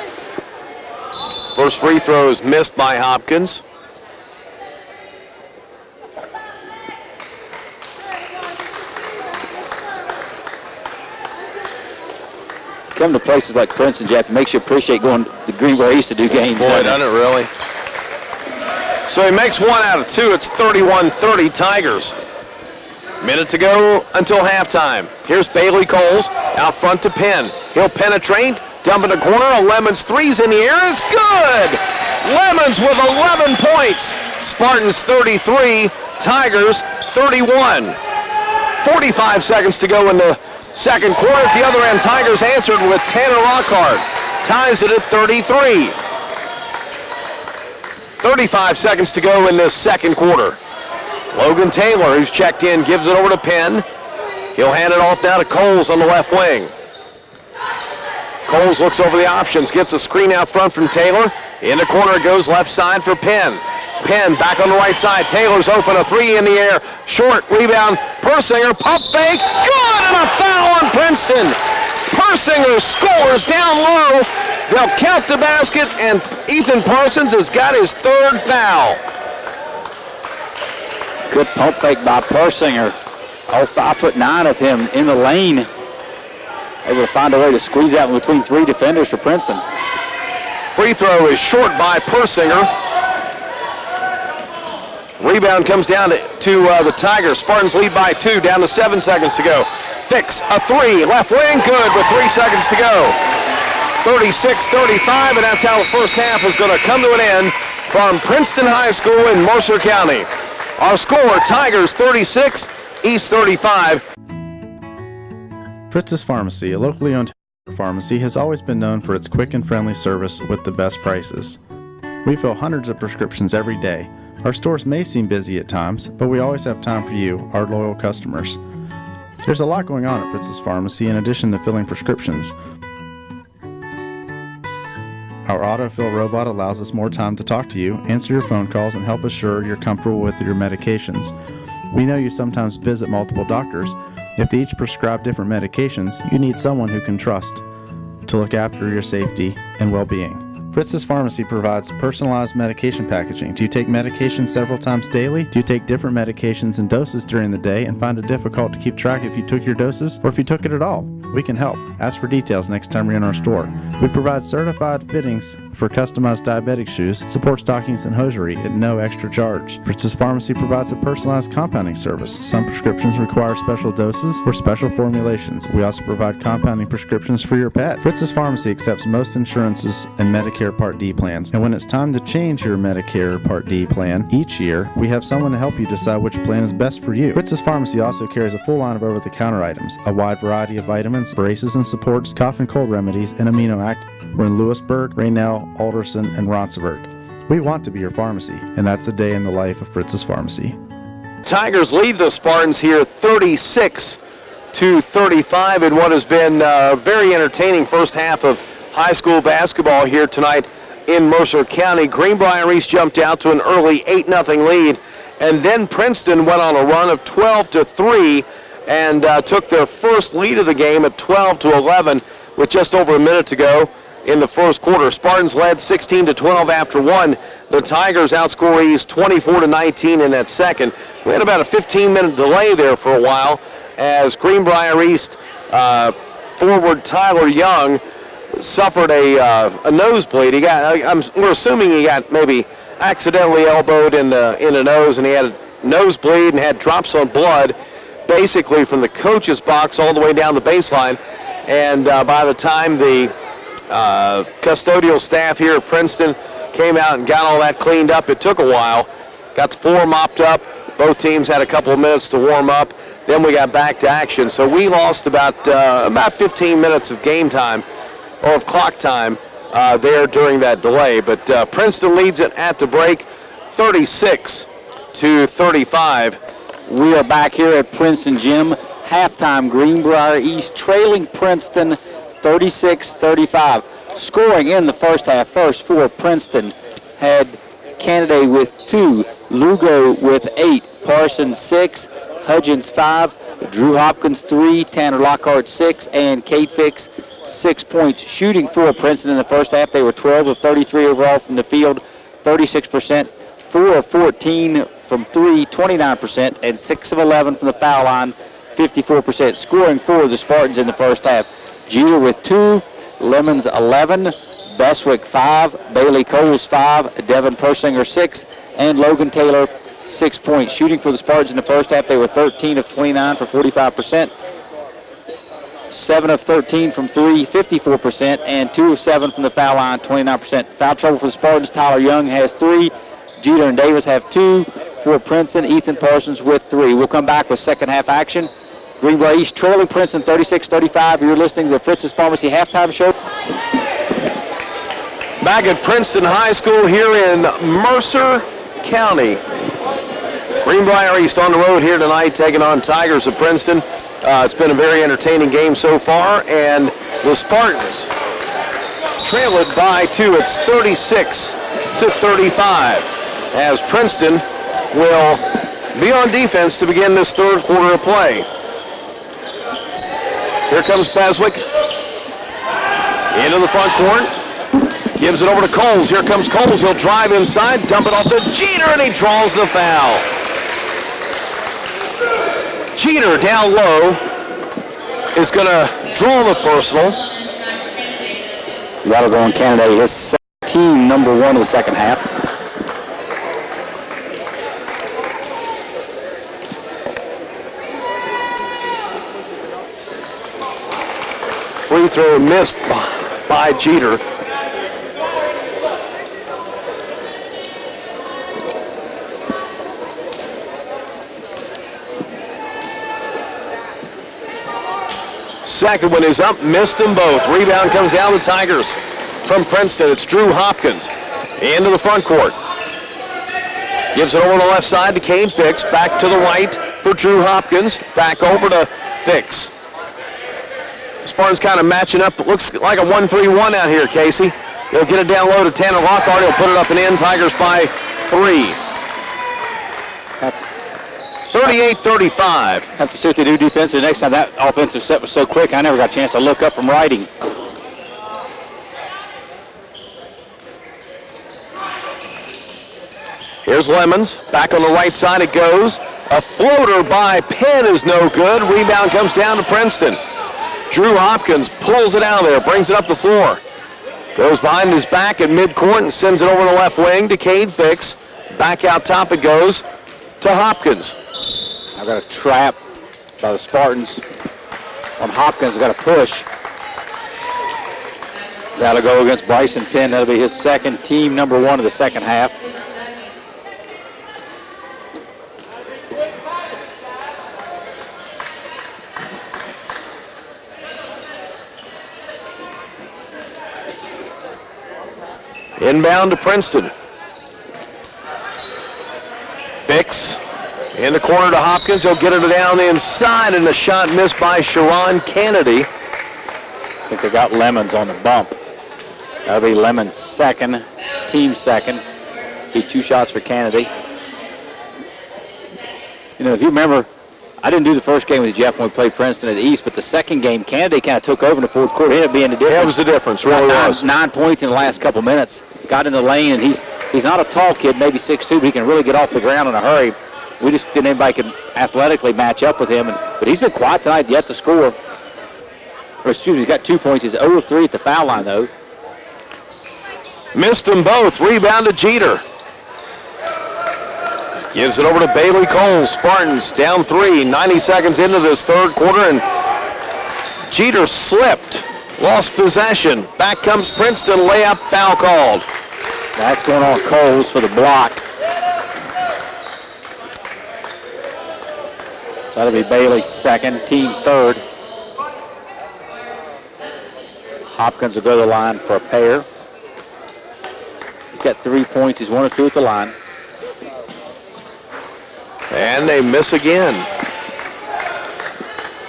First free throw is missed by Hopkins. Come to places like Princeton, Jeff, it makes you appreciate going to Greenbrier East to do games. Boy, doesn't it really? So he makes 1 out of 2. It's 31-30 Tigers. Minute to go until halftime. Here's Bailey Coles out front to Penn. He'll penetrate, dump in the corner. A Lemons 3's in the air. It's good! Lemons with 11 points. Spartans 33, Tigers 31. 45 seconds to go in the second quarter. At the other end, Tigers answered with Tanner Lockhart. Ties it at 33. 35 seconds to go in this second quarter. Logan Taylor, who's checked in, gives it over to Penn. He'll hand it off now to Coles on the left wing. Coles looks over the options, gets a screen out front from Taylor. In the corner it goes left side for Penn. Penn back on the right side. Taylor's open, a three in the air. Short rebound. Persinger, pump fake. Good, and a foul on Princeton. Persinger scores down low. They'll count the basket, and Ethan Parsons has got his third foul. Good pump fake by Persinger. All 5'9" of him in the lane. Able to find a way to squeeze out in between three defenders for Princeton. Free throw is short by Persinger. Rebound comes down to the Tigers. Spartans lead by 2, down to 7 seconds to go. Fix a three, left wing, good with 3 seconds to go. 36-35, and that's how the first half is going to come to an end from Princeton High School in Mercer County. Our score, Tigers 36, East 35. Fritz's Pharmacy, a locally owned pharmacy, has always been known for its quick and friendly service with the best prices. We fill hundreds of prescriptions every day. Our stores may seem busy at times, but we always have time for you, our loyal customers. There's a lot going on at Fritz's Pharmacy in addition to filling prescriptions. Our autofill robot allows us more time to talk to you, answer your phone calls, and help assure you're comfortable with your medications. We know you sometimes visit multiple doctors. If they each prescribe different medications, you need someone who can trust to look after your safety and well-being. Fritz's Pharmacy provides personalized medication packaging. Do you take medication several times daily? Do you take different medications and doses during the day and find it difficult to keep track if you took your doses or if you took it at all? We can help. Ask for details next time you're in our store. We provide certified fittings for customized diabetic shoes, support stockings, and hosiery at no extra charge. Fritz's Pharmacy provides a personalized compounding service. Some prescriptions require special doses or special formulations. We also provide compounding prescriptions for your pet. Fritz's Pharmacy accepts most insurances and Medicare Part D plans. And when it's time to change your Medicare Part D plan each year, we have someone to help you decide which plan is best for you. Fritz's Pharmacy also carries a full line of over-the-counter items, a wide variety of vitamins, braces and supports, cough and cold remedies, and amino actives. We're in Lewisburg, Raynell, Alderson, and Ronsevert. We want to be your pharmacy, and that's a day in the life of Fritz's Pharmacy. Tigers lead the Spartans here 36-35 in what has been a very entertaining first half of high school basketball here tonight in Mercer County. Greenbrier East jumped out to an early 8-0 lead, and then Princeton went on a run of 12-3 and took their first lead of the game at 12-11 with just over a minute to go in the first quarter. Spartans led 16-12 after one. The Tigers outscore East 24-19 in that second. We had about a 15-minute delay there for a while as Greenbrier East forward Tyler Young suffered a nosebleed. We're assuming he got maybe accidentally elbowed in the nose, and he had a nosebleed and had drops of blood basically from the coach's box all the way down the baseline. And by the time the custodial staff here at Princeton came out and got all that cleaned up, it took a while. Got the floor mopped up. Both teams had a couple of minutes to warm up. Then we got back to action. So we lost about 15 minutes of game time, or of clock time, there during that delay. But Princeton leads it at the break, 36-35. We are back here at Princeton Gym. Halftime, Greenbrier East trailing Princeton 36-35. Scoring in the first half, first for Princeton had Kennedy with 2, Lugo with 8, Parsons 6, Hudgens 5, Drew Hopkins 3, Tanner Lockhart 6, and Kate Fix 6 points. Shooting for Princeton in the first half, they were 12 of 33 overall from the field, 36%, 4 of 14 from 3, 29%, and 6 of 11 from the foul line, 54%. Scoring for the Spartans in the first half, Jeter with 2, Lemons 11, Beswick 5, Bailey Coles 5, Devin Persinger 6, and Logan Taylor 6 points. Shooting for the Spartans in the first half, they were 13 of 29 for 45%, 7 of 13 from 3, 54%, and 2 of 7 from the foul line, 29%. Foul trouble for the Spartans, Tyler Young has 3, Jeter and Davis have 2, for Princeton. Ethan Parsons with 3. We'll come back with second half action. Greenbrier East trailing Princeton 36-35. You're listening to the Fritz's Pharmacy halftime show. Back at Princeton High School here in Mercer County. Greenbrier East on the road here tonight, taking on Tigers of Princeton. It's been a very entertaining game so far, and the Spartans trail it by 2. It's 36-35, as Princeton will be on defense to begin this third quarter of play. Here comes Beswick into the front court. Gives it over to Coles. Here comes Coles. He'll drive inside, dump it off to Jeter, and he draws the foul. Jeter down low is going to draw the personal. That'll go on Canada. His team number 1 of the second half. Free throw missed by Jeter. Second one is up, missed them both. Rebound comes down to Tigers from Princeton. It's Drew Hopkins into the front court. Gives it over to the left side to Kane Fix. Back to the right for Drew Hopkins. Back over to Fix. Spartans kind of matching up. It looks like a 1-3-1 out here, Casey. They'll get it down low to Tanner Lockhart. He'll put it up and in. Tigers by 3. 38-35. Have to see what they do defensively next time. That offensive set was so quick, I never got a chance to look up from writing. Here's Lemons. Back on the right side it goes. A floater by Penn is no good. Rebound comes down to Princeton. Drew Hopkins pulls it out of there, brings it up the floor. Goes behind his back at midcourt and sends it over the left wing to Cade Fix. Back out top it goes to Hopkins. I've got a trap by the Spartans on Hopkins. I've got a push. That'll go against Bryson Penn. That'll be his second, team number 1 of the second half. Inbound to Princeton. Fix in the corner to Hopkins. He'll get it down the inside, and the shot missed by Sharon Kennedy. I think they got Lemons on the bump. That'll be Lemons' second, team second. He 2 shots for Kennedy. You know, if you remember, I didn't do the first game with Jeff when we played Princeton at the East, but the second game, Kennedy kind of took over in the fourth quarter. It ended up being the difference. That was the difference, really was. 9 points in the last couple minutes. Got in the lane, and he's not a tall kid, maybe 6'2", but he can really get off the ground in a hurry. We just didn't anybody could athletically match up with him, but he's been quiet tonight, yet to score. Or excuse me, he's got 2 points. He's 0 of 3 at the foul line, though. Missed them both. Rebound to Jeter. Gives it over to Bailey Coles. Spartans down 3. 90 seconds into this third quarter, and Jeter slipped. Lost possession. Back comes Princeton. Layup, foul called. That's going on Coles for the block. That'll be Bailey's second, team third. Hopkins will go to the line for a pair. He's got 3 points. He's 1 of 2 at the line. And they miss again.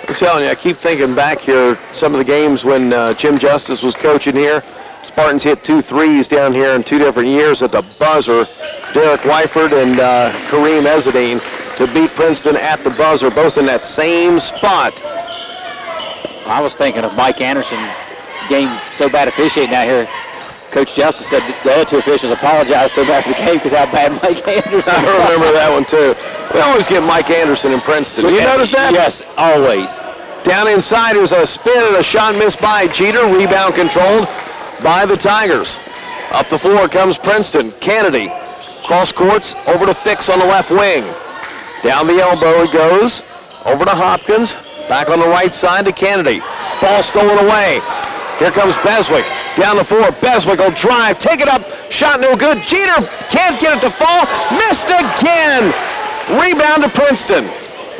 I'm telling you, I keep thinking back here, some of the games when Jim Justice was coaching here. Spartans hit 2 threes down here in 2 different years at the buzzer. Derek Wyford and Kareem Ezzedine to beat Princeton at the buzzer, both in that same spot. I was thinking of Mike Anderson, game so bad officiating out here. Coach Justice said the other 2 officials apologized to him after the game because how bad Mike Anderson I remember that one too. They always get Mike Anderson in Princeton. You notice that? Yes, always. Down inside, there's a spin and a shot missed by Jeter. Rebound controlled by the Tigers. Up the floor comes Princeton. Kennedy cross courts over to Fix on the left wing. Down the elbow it goes. Over to Hopkins. Back on the right side to Kennedy. Ball stolen away. Here comes Beswick. Down the floor. Beswick will drive. Take it up. Shot no good. Jeter can't get it to fall. Missed again. Rebound to Princeton.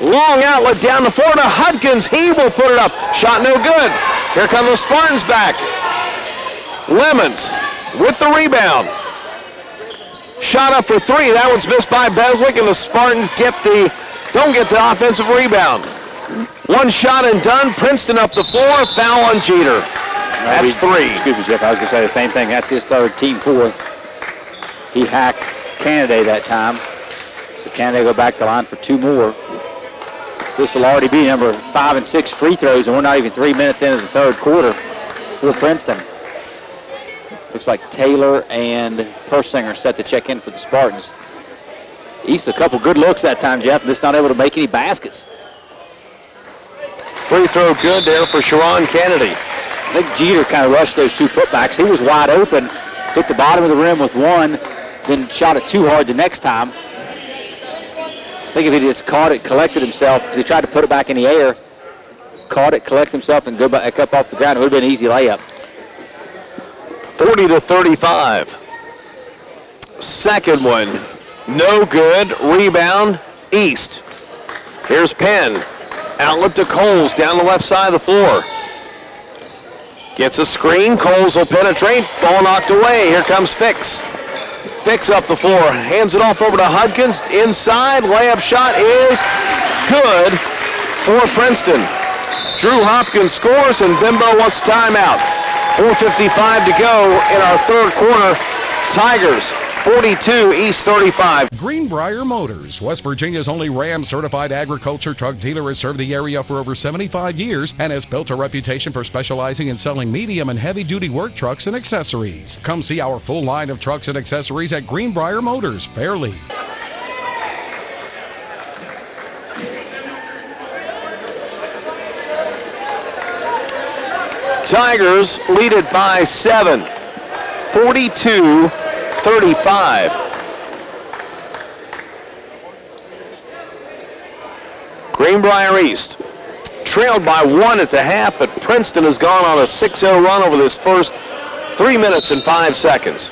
Long outlet down the floor to Hudkins. He will put it up. Shot no good. Here come the Spartans back. Lemons with the rebound. Shot up for three. That one's missed by Beswick, and the Spartans don't get the offensive rebound. One shot and done. Princeton up the floor. Foul on Jeter. That's three. Excuse me, Jeff. I was going to say the same thing. That's his third, team fourth. He hacked Canada that time. So Canada go back to the line for two more. This will already be number 5 and 6 free throws, and we're not even 3 minutes into the third quarter for Princeton. Looks like Taylor and Persinger set to check in for the Spartans. East a couple good looks that time, Jeff, just not able to make any baskets. Free throw good there for Sharon Kennedy. I think Jeter kind of rushed those two putbacks. He was wide open, took the bottom of the rim with one, then shot it too hard the next time. I think if he just caught it, collected himself, because he tried to put it back in the air, caught it, collected himself, and go back up off the ground, it would have been an easy layup. 40-35. Second one, no good. Rebound, East. Here's Penn. Outlet to Coles down the left side of the floor. Gets a screen. Coles will penetrate. Ball knocked away. Here comes Fix. Fix up the floor. Hands it off over to Hudkins. Inside. Layup shot is good for Princeton. Drew Hopkins scores, and Bimbo wants timeout. 4:55 to go in our third quarter. Tigers 42, East 35. Greenbrier Motors, West Virginia's only Ram certified agriculture truck dealer, has served the area for over 75 years and has built a reputation for specializing in selling medium and heavy duty work trucks and accessories. Come see our full line of trucks and accessories at Greenbrier Motors, Fairleigh. Tigers lead it by 7, 42-35. Greenbrier East trailed by 1 at the half, but Princeton has gone on a 6-0 run over this first 3 minutes and 5 seconds.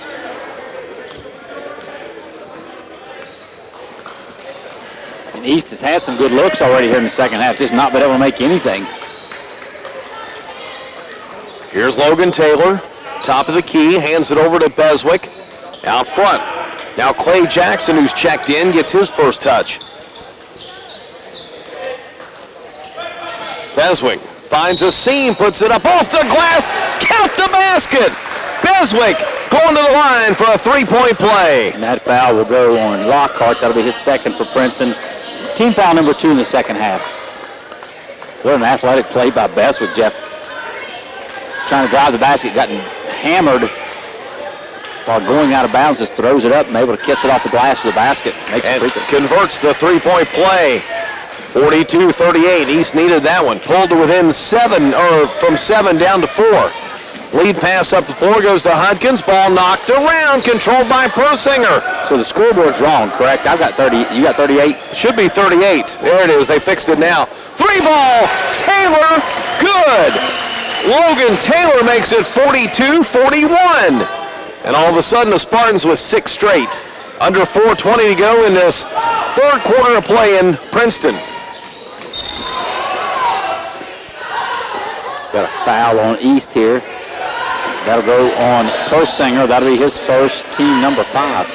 And East has had some good looks already here in the second half, just not been able to make anything. Here's Logan Taylor, top of the key, hands it over to Beswick, out front. Now Clay Jackson, who's checked in, gets his first touch. Beswick finds a seam, puts it up off the glass, count the basket! Beswick going to the line for a three-point play. And that foul will go on Lockhart. That'll be his second for Princeton. Team foul number 2 in the second half. What an athletic play by Beswick, Jeff. Trying to drive the basket, gotten hammered while going out of bounds, just throws it up and able to kiss it off the glass of the basket. Makes And it converts the three-point play. 42-38. East needed that one. Pulled to within 7, or from 7 down to 4. Lead pass up the floor goes to Hudkins. Ball knocked around, controlled by Persinger. So the scoreboard's wrong, correct? I've got 30. You got 38? Should be 38. There it is. They fixed it now. Three ball. Taylor. Good. Logan Taylor makes it 42-41. And all of a sudden, the Spartans with 6 straight. Under 4:20 to go in this third quarter of play in Princeton. Got a foul on East here. That'll go on Persinger. That'll be his first, team number 5.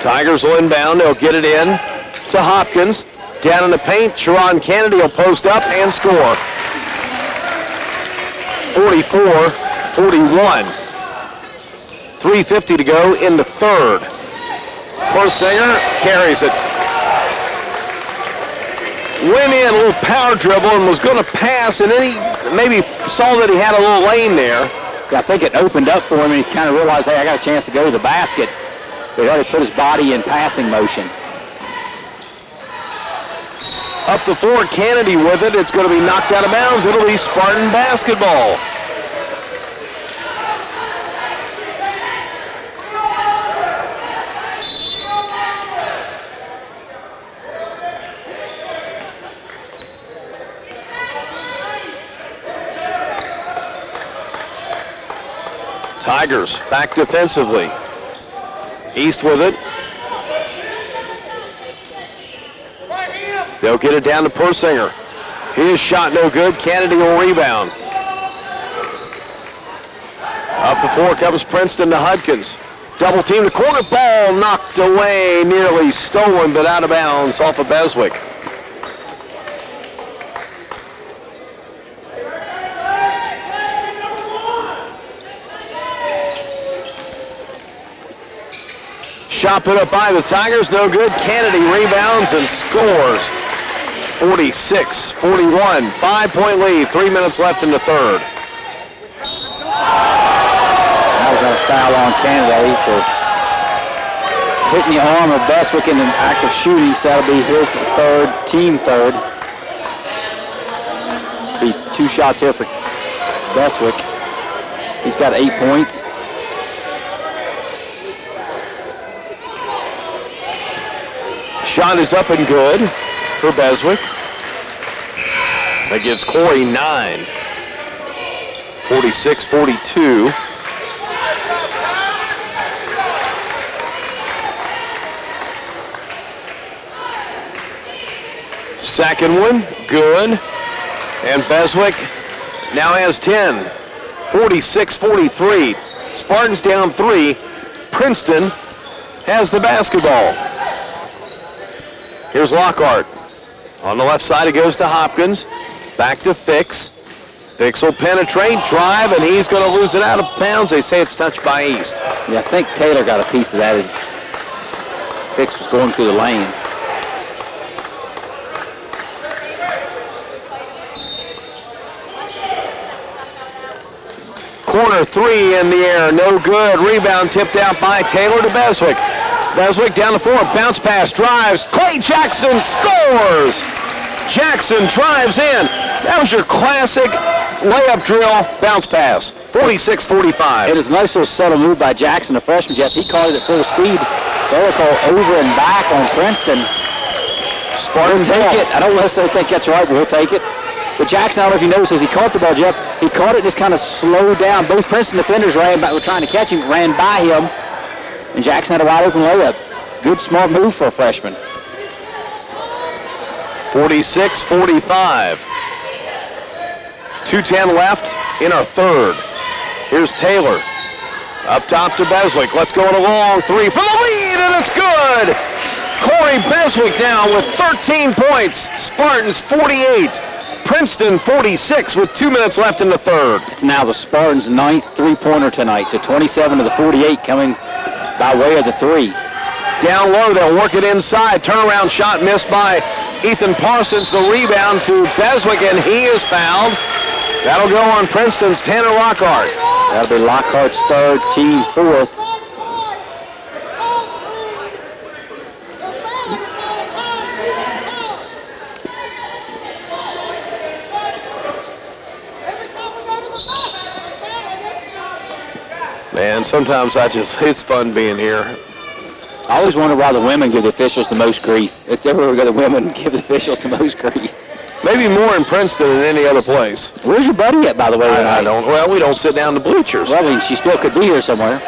Tigers will inbound. They'll get it in to Hopkins. Down in the paint, Sharon Kennedy will post up and score. 44-41. 3:50 to go in the third. Persinger carries it. Went in, a little power dribble, and was going to pass, and then he maybe saw that he had a little lane there. I think it opened up for him, and he kind of realized, hey, I got a chance to go to the basket. But he already put his body in passing motion. Up the floor, Kennedy with it. It's going to be knocked out of bounds. It'll be Spartan basketball. Tigers back defensively. East with it. They'll get it down to Persinger. His shot no good. Kennedy will rebound. Up the floor comes Princeton to Hudkins. Double team to corner, ball knocked away, nearly stolen, but out of bounds off of Beswick. Shot put up by the Tigers, no good. Kennedy rebounds and scores. 46-41, 5-point lead, 3 minutes left in the third. That was a foul on Kennedy for hitting the arm of Beswick in an act of shooting, so that'll be his third, team third. Be 2 shots here for Beswick. He's got 8 points. Shot is up and good for Beswick. That gives Corey 9. 46-42. Second one, good. And Beswick now has 10. 46-43. Spartans down 3. Princeton has the basketball. Here's Lockhart. On the left side, it goes to Hopkins. Back to Fix. Fix will penetrate, drive, and he's going to lose it out of bounds. They say it's touched by East. Yeah, I think Taylor got a piece of that as Fix was going through the lane. Corner 3 in the air, no good. Rebound tipped out by Taylor to Beswick. Beswick down the floor, bounce pass, drives. Clay Jackson scores! Jackson drives in. That was your classic layup drill, bounce pass. 46-45. It was a nice little subtle move by Jackson, the freshman, Jeff. He caught it at full speed. They'll call over and back on Princeton. Spartan take it. I don't necessarily think that's right, but we'll take it. But Jackson, I don't know if you noticed, as he caught the ball, Jeff, he caught it, just kind of slowed down. Both Princeton defenders ran back, were trying to catch him, ran by him, and Jackson had a wide open layup. Good, smart move for a freshman. 46-45. 2:10 left in our third. Here's Taylor. Up top to Beswick. Let's go on a long 3 for the lead, and it's good! Corey Beswick now with 13 points. Spartans 48. Princeton 46 with 2 minutes left in the third. It's now the Spartans' 9th three-pointer tonight, so 27 of the 48 coming by way of the 3. Down low, they'll work it inside. Turnaround shot missed by Ethan Parsons. The rebound to Beswick, and he is fouled. That'll go on Princeton's Tanner Lockhart. That'll be Lockhart's third, team 4th. Man, sometimes it's fun being here. I always wonder why the women give the officials the most grief. It's everywhere we go, the women give the officials the most grief. Maybe more in Princeton than any other place. Where's your buddy at, by the way? I don't. Well, we don't sit down in the bleachers. Well, I mean, she still could be here somewhere.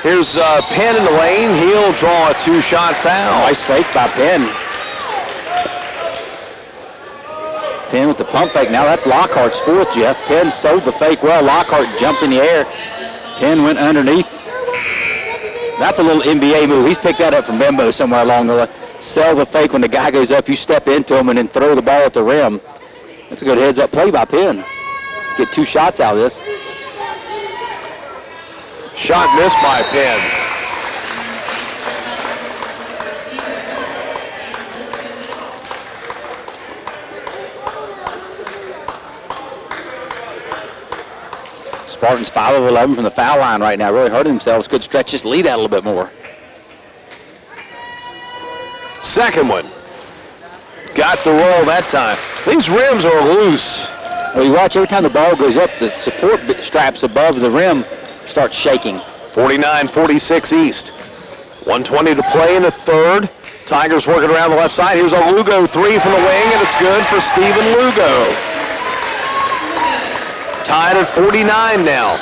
Here's Penn in the lane. He'll draw a 2-shot foul. Nice fake by Penn. Penn with the pump fake. Now that's Lockhart's 4th, Jeff. Penn sold the fake well. Lockhart jumped in the air. Penn went underneath. That's a little NBA move. He's picked that up from Bimbo somewhere along the way. Sell the fake when the guy goes up. You step into him and then throw the ball at the rim. That's a good heads-up play by Penn. Get 2 shots out of this. Shot missed by Penn. Spartans 5 of 11 from the foul line right now. Really hurting themselves. Could stretch this lead out a little bit more. Second one. Got the roll that time. These rims are loose. Well, you watch every time the ball goes up, the support straps above the rim start shaking. 49-46 East. 1:20 to play in the third. Tigers working around the left side. Here's a Lugo 3 from the wing, and it's good for Stephen Lugo. Tied at 49 now.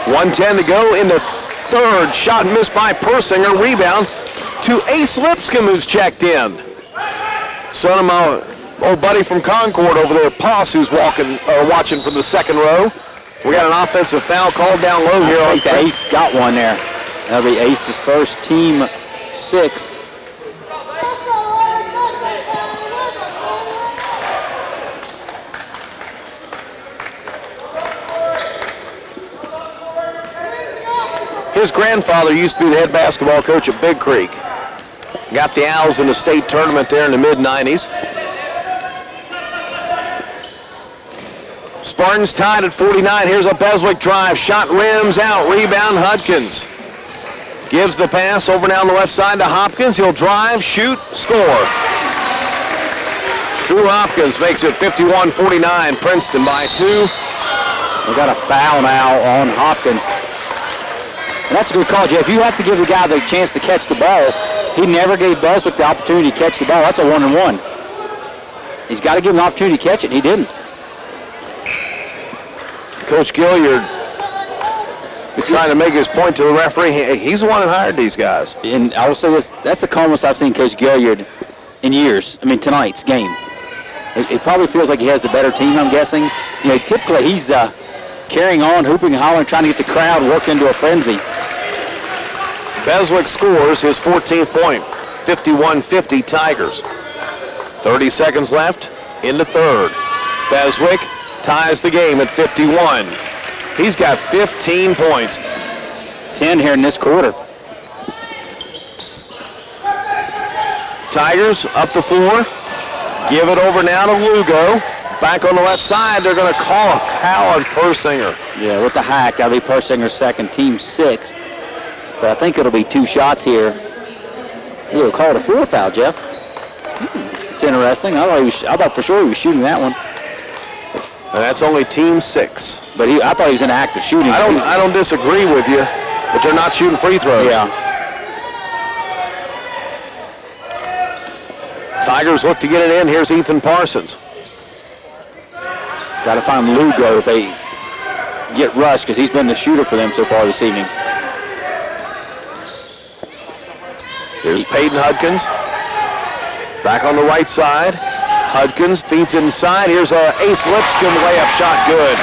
1:10 to go in the third. Shot missed by Persinger. Rebound to Ace Lipscomb, who's checked in. Son of my old buddy from Concord over there, Poss, who's watching from the second row. We got an offensive foul called down low here. I think the Ace got one there. That'll be Ace's first, team 6. His grandfather used to be the head basketball coach at Big Creek. Got the Owls in the state tournament there in the mid-90s. Spartans tied at 49. Here's a Beswick drive. Shot rims out. Rebound Hudkins. Gives the pass over now on the left side to Hopkins. He'll drive, shoot, score. Drew Hopkins makes it 51-49. Princeton by 2. We got a foul now on Hopkins. And that's a good call, Jeff. You have to give the guy the chance to catch the ball. He never gave Beswick the opportunity to catch the ball. That's a 1-and-1. He's got to give him an opportunity to catch it, and he didn't. Coach Gilliard is trying to make his point to the referee. He's the one that hired these guys. And I will say this, that's the calmest I've seen Coach Gilliard in years. I mean, tonight's game. It probably feels like he has the better team, I'm guessing. You know, typically he's carrying on, hooping and hollering, trying to get the crowd worked into a frenzy. Beswick scores his 14th point, 51-50 Tigers. 30 seconds left in the third. Beswick ties the game at 51. He's got 15 points. 10 here in this quarter. Tigers up the floor. Give it over now to Lugo. Back on the left side, they're going to call a foul on Persinger. Yeah, with the hack, that'll be Persinger's second, team 6. But I think it'll be 2 shots here. He'll call it a floor foul, Jeff. It's interesting. I thought for sure he was shooting that one. And that's only team 6. But I thought he was in active shooting. I don't disagree with you, but they're not shooting free throws. Yeah. Tigers look to get it in. Here's Ethan Parsons. Got to find Lugo if they get rushed, because he's been the shooter for them so far this evening. Here's Peyton Hudkins. Back on the right side. Hudkins feeds inside. Here's a Ace Lipscomb layup shot, good.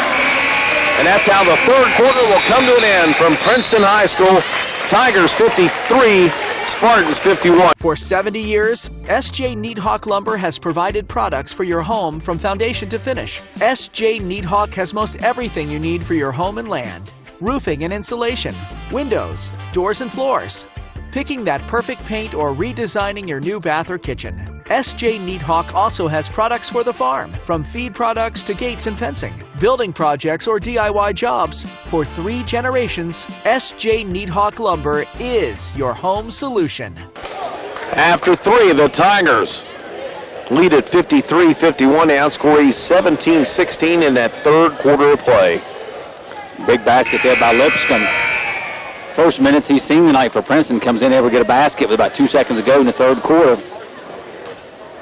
And that's how the third quarter will come to an end from Princeton High School. Tigers 53, Spartans 51. For 70 years, S.J. Needhawk Lumber has provided products for your home from foundation to finish. S.J. Needhawk has most everything you need for your home and land. Roofing and insulation, windows, doors and floors. Picking that perfect paint or redesigning your new bath or kitchen. S.J. Needhawk also has products for the farm, from feed products to gates and fencing, building projects or DIY jobs. For 3 generations, S.J. Needhawk Lumber is your home solution. After 3, the Tigers lead at 53-51. They outscore 17-16 in that third quarter of play. Big basket there by Lipscomb. First minutes he's seen tonight for Princeton. Comes in able to get a basket with about 2 seconds to go in the third quarter.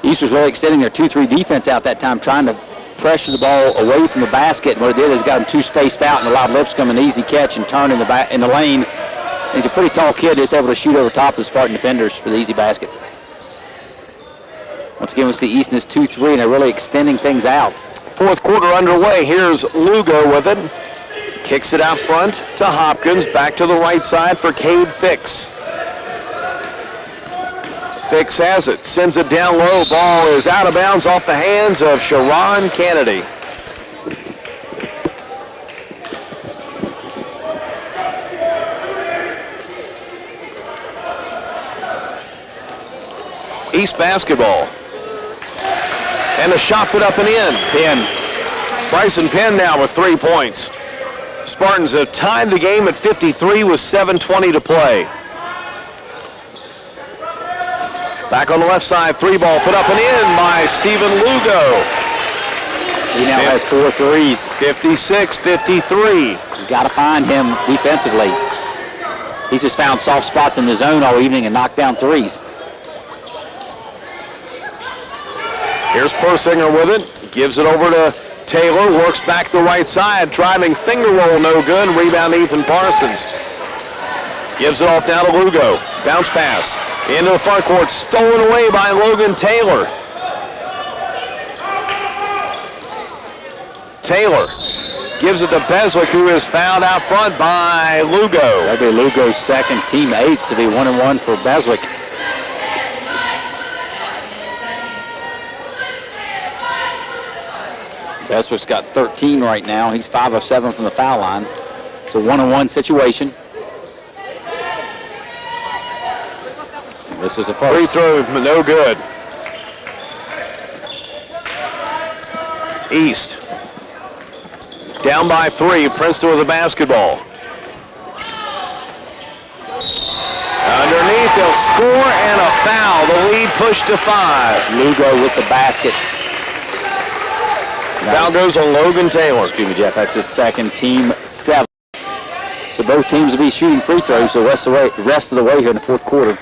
East was really extending their 2-3 defense out that time, trying to pressure the ball away from the basket. And what it did is got him too spaced out and allowed Lipscomb an easy catch and turn in the lane. And he's a pretty tall kid, just able to shoot over top of the Spartan defenders for the easy basket. Once again, we see East in this 2-3, and they're really extending things out. Fourth quarter underway. Here's Lugo with it. Kicks it out front to Hopkins. Back to the right side for Cade Fix. Fix has it. Sends it down low. Ball is out of bounds off the hands of Sharon Kennedy. East basketball. And a shot put up and in. Penn. Bryson Penn now with 3 points. Spartans have tied the game at 53 with 7:20 to play. Back on the left side, 3-ball put up and in by Stephen Lugo. He now has 4 threes. 56-53. You got to find him defensively. He's just found soft spots in the zone all evening and knocked down threes. Here's Persinger with it. Gives it over to Taylor works back the right side, driving finger roll, no good. Rebound Ethan Parsons. Gives it off now to Lugo. Bounce pass into the front court, stolen away by Logan Taylor. Taylor gives it to Beswick, who is fouled out front by Lugo. That'd be Lugo's second, team 8, so it'll be 1-1 for Beswick. Beswick's got 13 right now. He's 5 of 7 from the foul line. It's a 1-on-1 situation. This is a first. Free throw, no good. East. Down by 3, Princeton with the basketball. Underneath, they'll score and a foul. The lead pushed to 5. Lugo with the basket. Foul goes on Logan Taylor. Excuse me, Jeff, that's his second, team 7. So both teams will be shooting free throws the rest of the way here in the fourth quarter.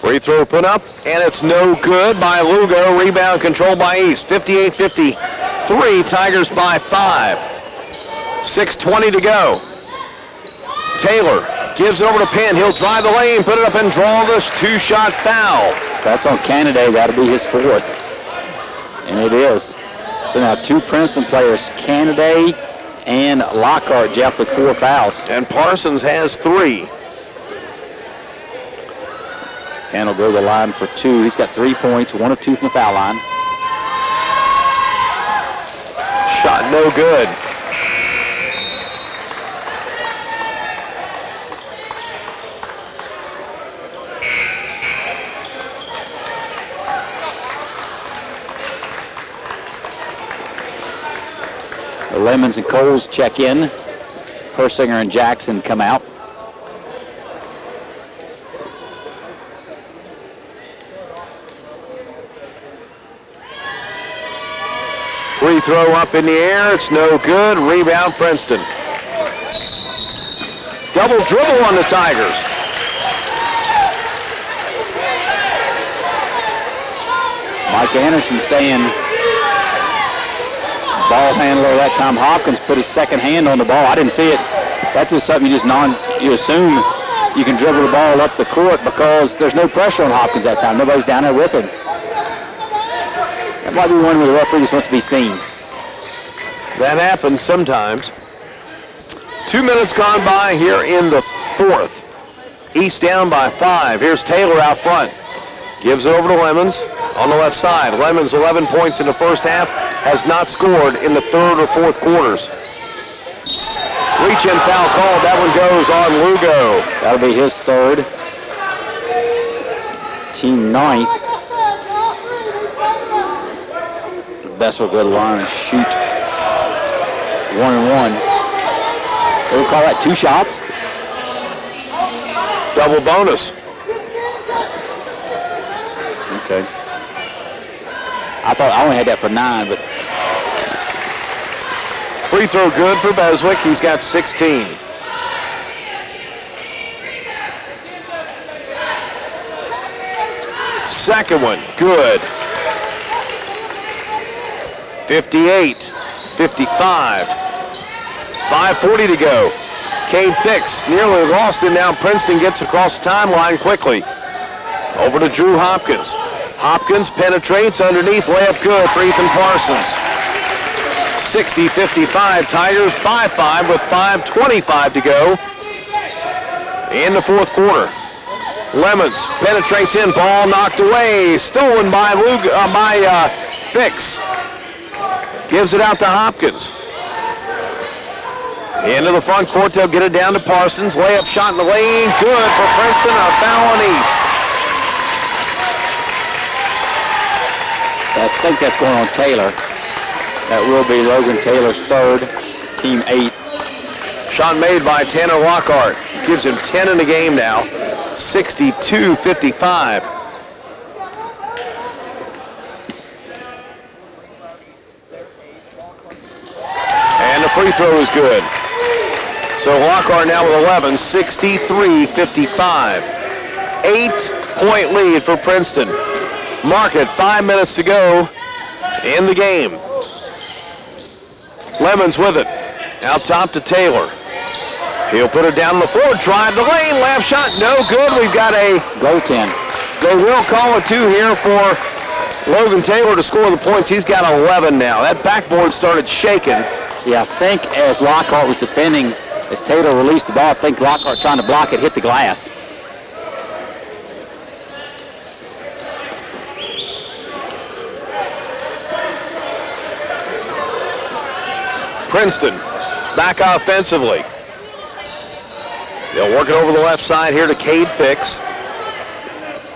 Free throw put up, and it's no good by Lugo. Rebound controlled by East. 58-53, Tigers by 5. 6:20 to go. Taylor gives it over to Penn. He'll drive the lane, put it up and draw this 2-shot foul. That's on Canada. That'll be his 4th. And it is. So now 2 Princeton players, Canada and Lockhart, Jeff, with 4 fouls. And Parsons has 3. Penn will go to the line for 2. He's got 3 points, 1 of 2 from the foul line. Shot no good. The Lemons and Coles check in. Persinger and Jackson come out. Free throw up in the air. It's no good. Rebound Princeton. Double dribble on the Tigers. Mike Anderson saying ball handler that time Hopkins put his second hand on the ball. I didn't see it. That's just something you assume you can dribble the ball up the court because there's no pressure on Hopkins that time. Nobody's down there with him. That might be one where the referee just wants to be seen. That happens sometimes. 2 minutes gone by here in the 4th. East down by 5. Here's Taylor out front. Gives it over to Lemons on the left side. Lemons 11 points in the first half. Has not scored in the 3rd or 4th quarters. Reach-in foul called. That one goes on Lugo. That'll be his 3rd. Team 9th. Best will go to the line and shoot 1-and-1. We'll call that 2 shots. Double bonus. Okay. I thought I only had that for 9, but Free throw good for Beswick. He's got 16. Second one, good. 58, 55. 5:40 to go. Cade Fix nearly lost it. Now Princeton gets across the timeline quickly. Over to Drew Hopkins. Hopkins penetrates underneath, layup good for Ethan Parsons. 60-55, Tigers by 5 with 5:25 to go in the fourth quarter. Lemons penetrates in, ball knocked away, stolen by Fix. Gives it out to Hopkins. Into the front court, they'll get it down to Parsons. Layup shot in the lane, good for Princeton, a foul on East. I think that's going on Taylor. That will be Logan Taylor's 3rd, team 8. Shot made by Tanner Lockhart. Gives him 10 in the game now. 62-55. And the free throw is good. So Lockhart now with 11, 63-55. 8-point lead for Princeton. Market, 5 minutes to go in the game. Lemons with it. Out top to Taylor. He'll put it down the floor, drive the lane, left shot, no good. We've got a goaltend. They will call it 2 here for Logan Taylor to score the points. He's got 11 now. That backboard started shaking. Yeah, I think as Lockhart was defending, as Taylor released the ball, I think Lockhart trying to block it hit the glass. Princeton back offensively. They'll work it over the left side here to Cade Fix.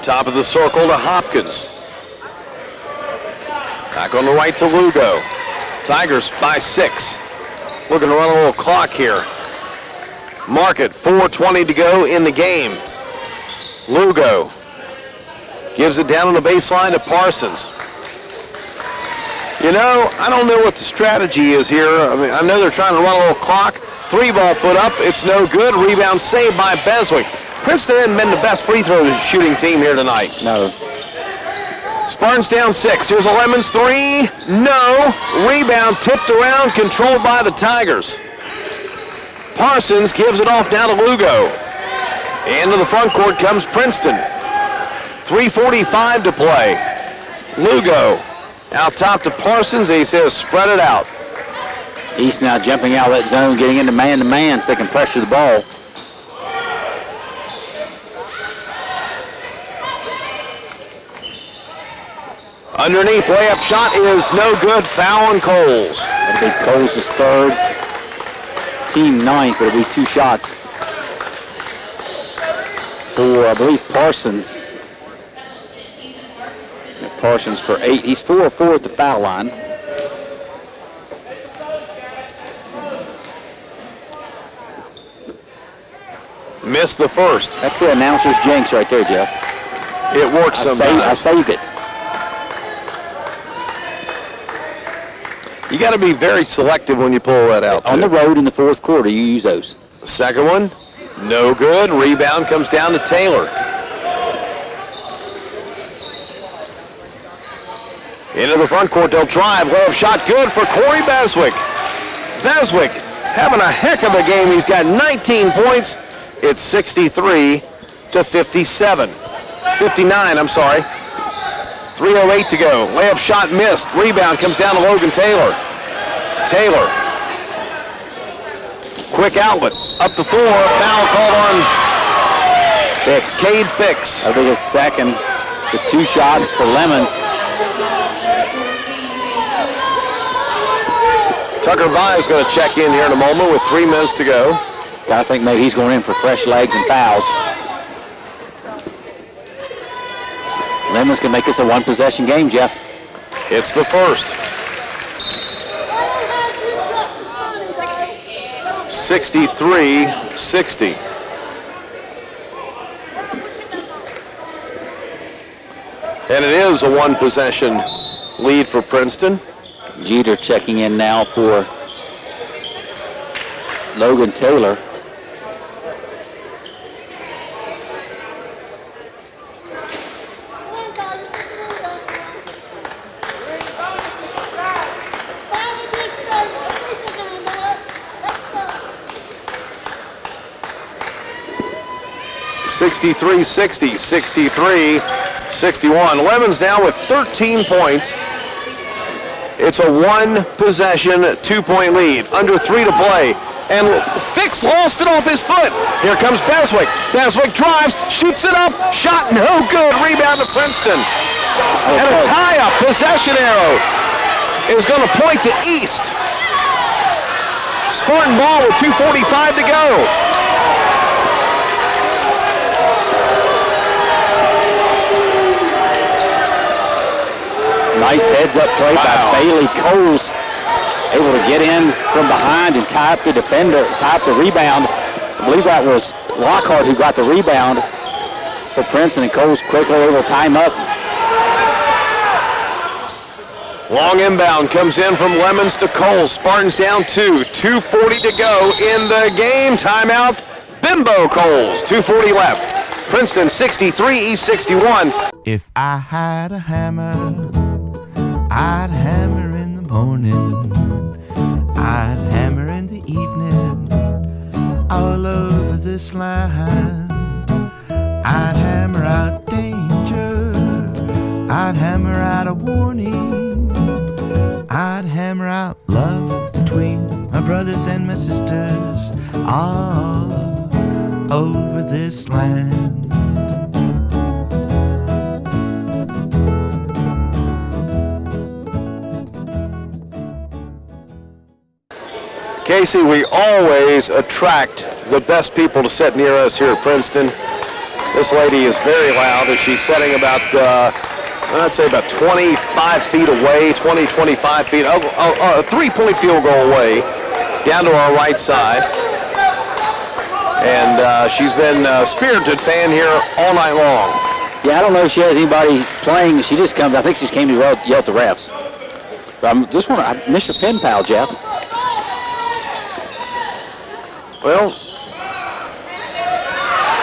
Top of the circle to Hopkins. Back on the right to Lugo. Tigers by 6. Looking to run a little clock here. Market, 4:20 to go in the game. Lugo gives it down on the baseline to Parsons. You know, I don't know what the strategy is here. I mean, I know they're trying to run a little clock. 3-ball put up, it's no good. Rebound saved by Beswick. Princeton hasn't been the best free throw shooting team here tonight. No. Spartans down 6. Here's a Lemons 3. No. Rebound tipped around, controlled by the Tigers. Parsons gives it off now to Lugo. Into the front court comes Princeton. 3:45 to play. Lugo out top to Parsons. He says spread it out. East now jumping out of that zone, getting into man-to-man so they can pressure the ball. Underneath, layup shot is no good. Foul on Coles. That'll be Coles' 3rd, team 9th, but it'll be 2 shots for, I believe, Parsons. Parsons for 8. He's 4 of 4 at the foul line. Missed the first. That's the announcer's jinx right there, Jeff. It works sometimes. I saved it. You got to be very selective when you pull that out. On the road in the 4th quarter, you use those. Second one, no good. Rebound comes down to Taylor. Into the front court, they'll drive. Layup shot good for Corey Beswick. Beswick having a heck of a game. He's got 19 points. It's 63-57. 59, I'm sorry. 3:08 to go. Layup shot missed. Rebound comes down to Logan Taylor. Taylor. Quick outlet. Up the floor. Foul called on Fix. Cade Fix. I think it's second. The 2 shots for Lemons. Tucker Vye is going to check in here in a moment with 3 minutes to go. I think maybe he's going in for fresh legs and fouls. Lemons can make this a 1-possession game, Jeff. It's the first. 63-60. And it is a 1-possession lead for Princeton. Jeter checking in now for Logan Taylor. (63-60), 63-61. Lemons now with 13 points. It's a 1-possession, 2-point lead. Under 3 to play. And Fix lost it off his foot. Here comes Beswick. Beswick drives, shoots it up. Shot no good. Rebound to Princeton. And a tie-up. Possession arrow is going to point to East. Spartan ball with 2:45 to go. Nice heads-up play by Bailey Coles. Able to get in from behind and tie up the defender, tie up the rebound. I believe that was Lockhart who got the rebound for Princeton, and Coles quickly able to tie him up. Long inbound comes in from Lemons to Coles. Spartans down 2. 2:40 to go in the game. Timeout. Bimbo Coles. 2:40 left. Princeton 63, East 61. If I had a hammer, I'd hammer in the morning, I'd hammer in the evening, all over this land. I'd hammer out danger, I'd hammer out a warning, I'd hammer out love between my brothers and my sisters all over this land. Casey, we always attract the best people to sit near us here at Princeton. This lady is very loud as she's sitting about, I'd say about 25 feet away, 20, 25 feet, a three-point field goal away, down to our right side. And she's been a spirited fan here all night long. Yeah, I don't know if she has anybody playing. She just comes, I think she just came to yell at the refs. But I miss your pen pal, Jeff. Well,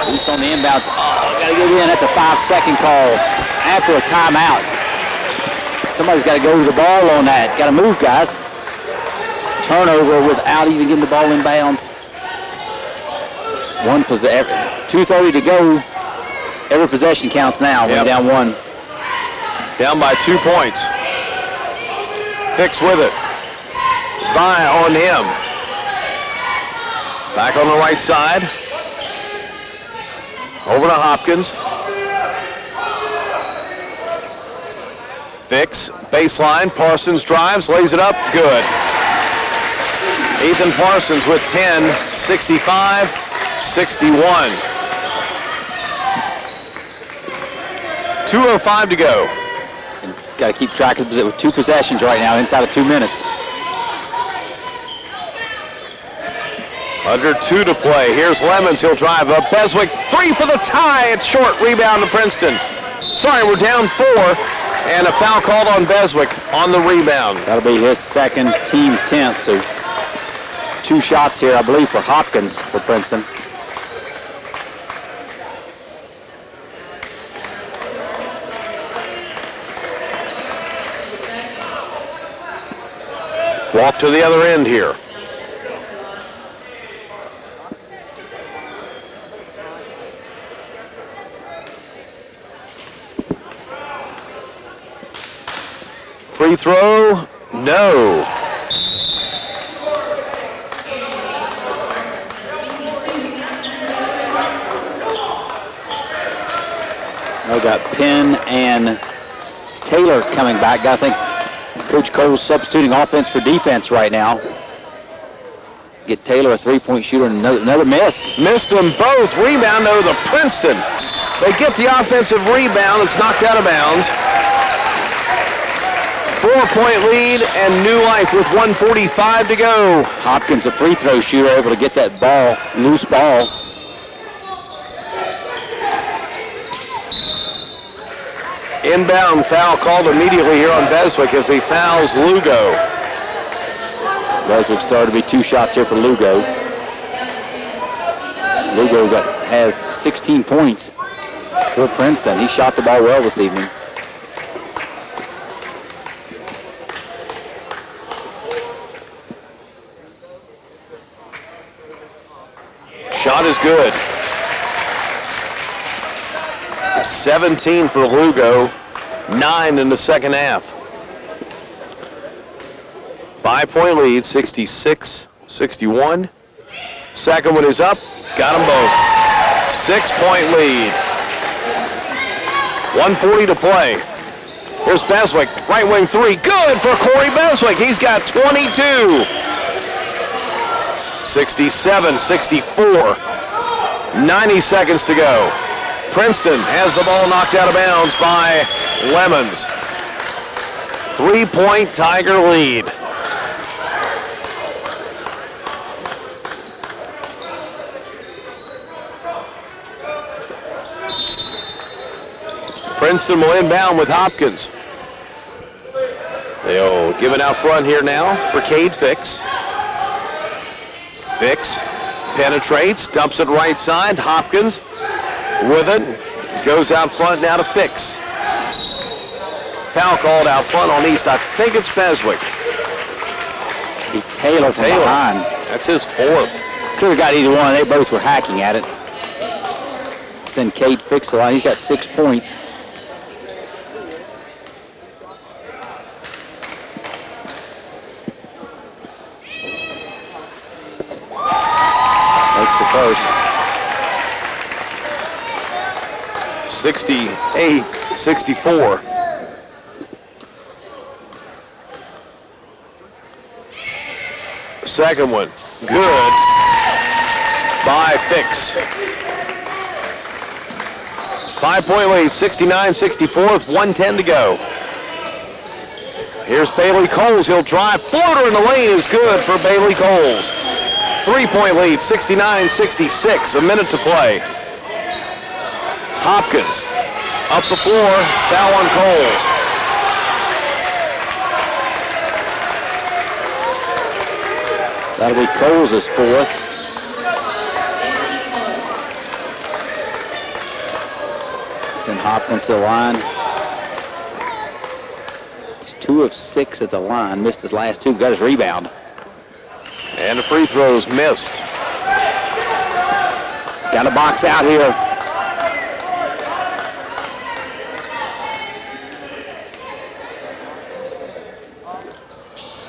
East on the inbounds. Oh, got to get in. That's a 5-second call after a timeout. Somebody's got to go to the ball on that. Got to move, guys. Turnover without even getting the ball in bounds. 2:30 to go. Every possession counts now. Yep. We're down one. Down by 2 points. Fix with it. By on him. Back on the right side. Over to Hopkins. Fix, baseline. Parsons drives, lays it up. Good. Ethan Parsons with 10, 65, 61. 2:05 to go. Got to keep track of it with 2 possessions right now, inside of 2 minutes. Under 2 to play. Here's Lemons. He'll drive up. Beswick, 3 for the tie. It's short. Rebound to Princeton. Sorry, we're down 4. And a foul called on Beswick on the rebound. That'll be his second, team 10th. So 2 shots here, I believe, for Hopkins for Princeton. Walk to the other end here. Free throw, no. We got Penn and Taylor coming back. I think Coach Cole's substituting offense for defense right now. Get Taylor a 3-point shooter and another miss. Missed them both. Rebound over to Princeton. They get the offensive rebound. It's knocked out of bounds. 4-point lead and new life with 1:45 to go. Hopkins, a free throw shooter, able to get that ball, loose ball. Inbound foul called immediately here on Beswick as he fouls Lugo. Beswick started to be 2 shots here for Lugo. Lugo has 16 points for Princeton. He shot the ball well this evening. Shot is good. 17 for Lugo, 9 in the second half. 5-point lead, 66-61. Second one is up, got them both. 6-point lead. 1:40 to play. Here's Beswick, right wing 3, good for Corey Beswick. He's got 22. 67-64. 90 seconds to go. Princeton has the ball knocked out of bounds by Lemons. 3-point Tiger lead. Princeton will inbound with Hopkins. They'll give it out front here now for Cade Fix. Fix penetrates, dumps it right side. Hopkins with it. Goes out front now to Fix. Foul called out front on East. I think it's Beswick. Be Taylor from behind. That's his fourth. Could have got either one. They both were hacking at it. Send Cade Fix the line. He's got 6 points. Makes the first. 68-64. Second one, good by Fix. 5-point lead, 69-64 with 1:10 to go. Here's Bailey Coles. He'll drive. Floater in the lane is good for Bailey Coles. 3-point lead, 69-66, a minute to play. Hopkins up the floor, foul on Coles. That'll be Coles' fourth. Send Hopkins to the line. He's 2 of 6 at the line. Missed his last 2. Got his rebound. And the free throws missed. Got a box out here.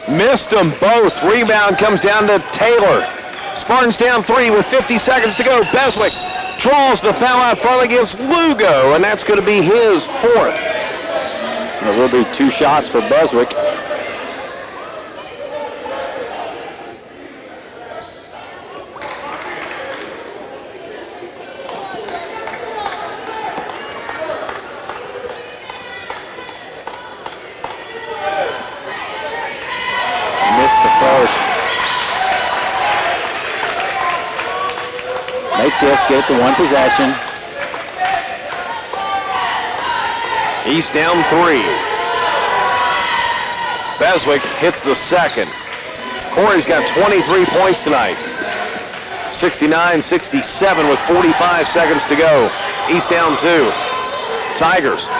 Missed them both. Rebound comes down to Taylor. Spartans down 3 with 50 seconds to go. Beswick draws the foul out front against Lugo, and that's going to be his fourth. There will be 2 shots for Beswick. This, get it to 1 possession. East down 3. Beswick hits the second. Corey's got 23 points tonight. 69-67 with 45 seconds to go. East down 2. Tigers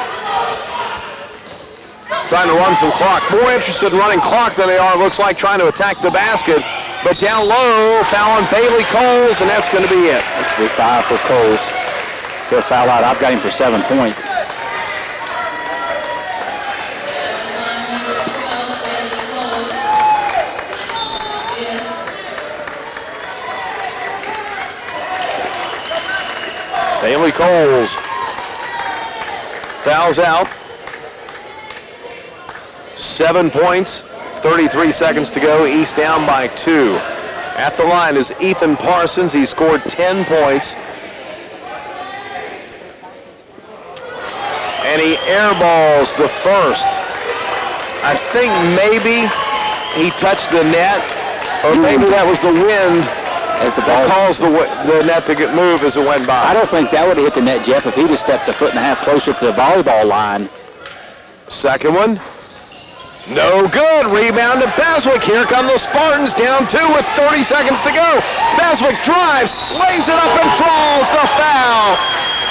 trying to run some clock. More interested in running clock than they are, looks like, trying to attack the basket. But down low, foul on Bailey Coles, and that's going to be it. That's a big foul for Coles. He'll foul out. I've got him for 7 points. Bailey Coles fouls out. 7 points. 33 seconds to go. East down by 2. At the line is Ethan Parsons. He scored 10 points. And he airballs the first. I think maybe he touched the net, or maybe that was the wind that caused the net to get moved as it went by. I don't think that would have hit the net, Jeff, if he'd have stepped 1.5 feet closer to the volleyball line. Second one. No good. Rebound to Beswick. Here come the Spartans down 2 with 30 seconds to go. Beswick drives, lays it up and draws the foul.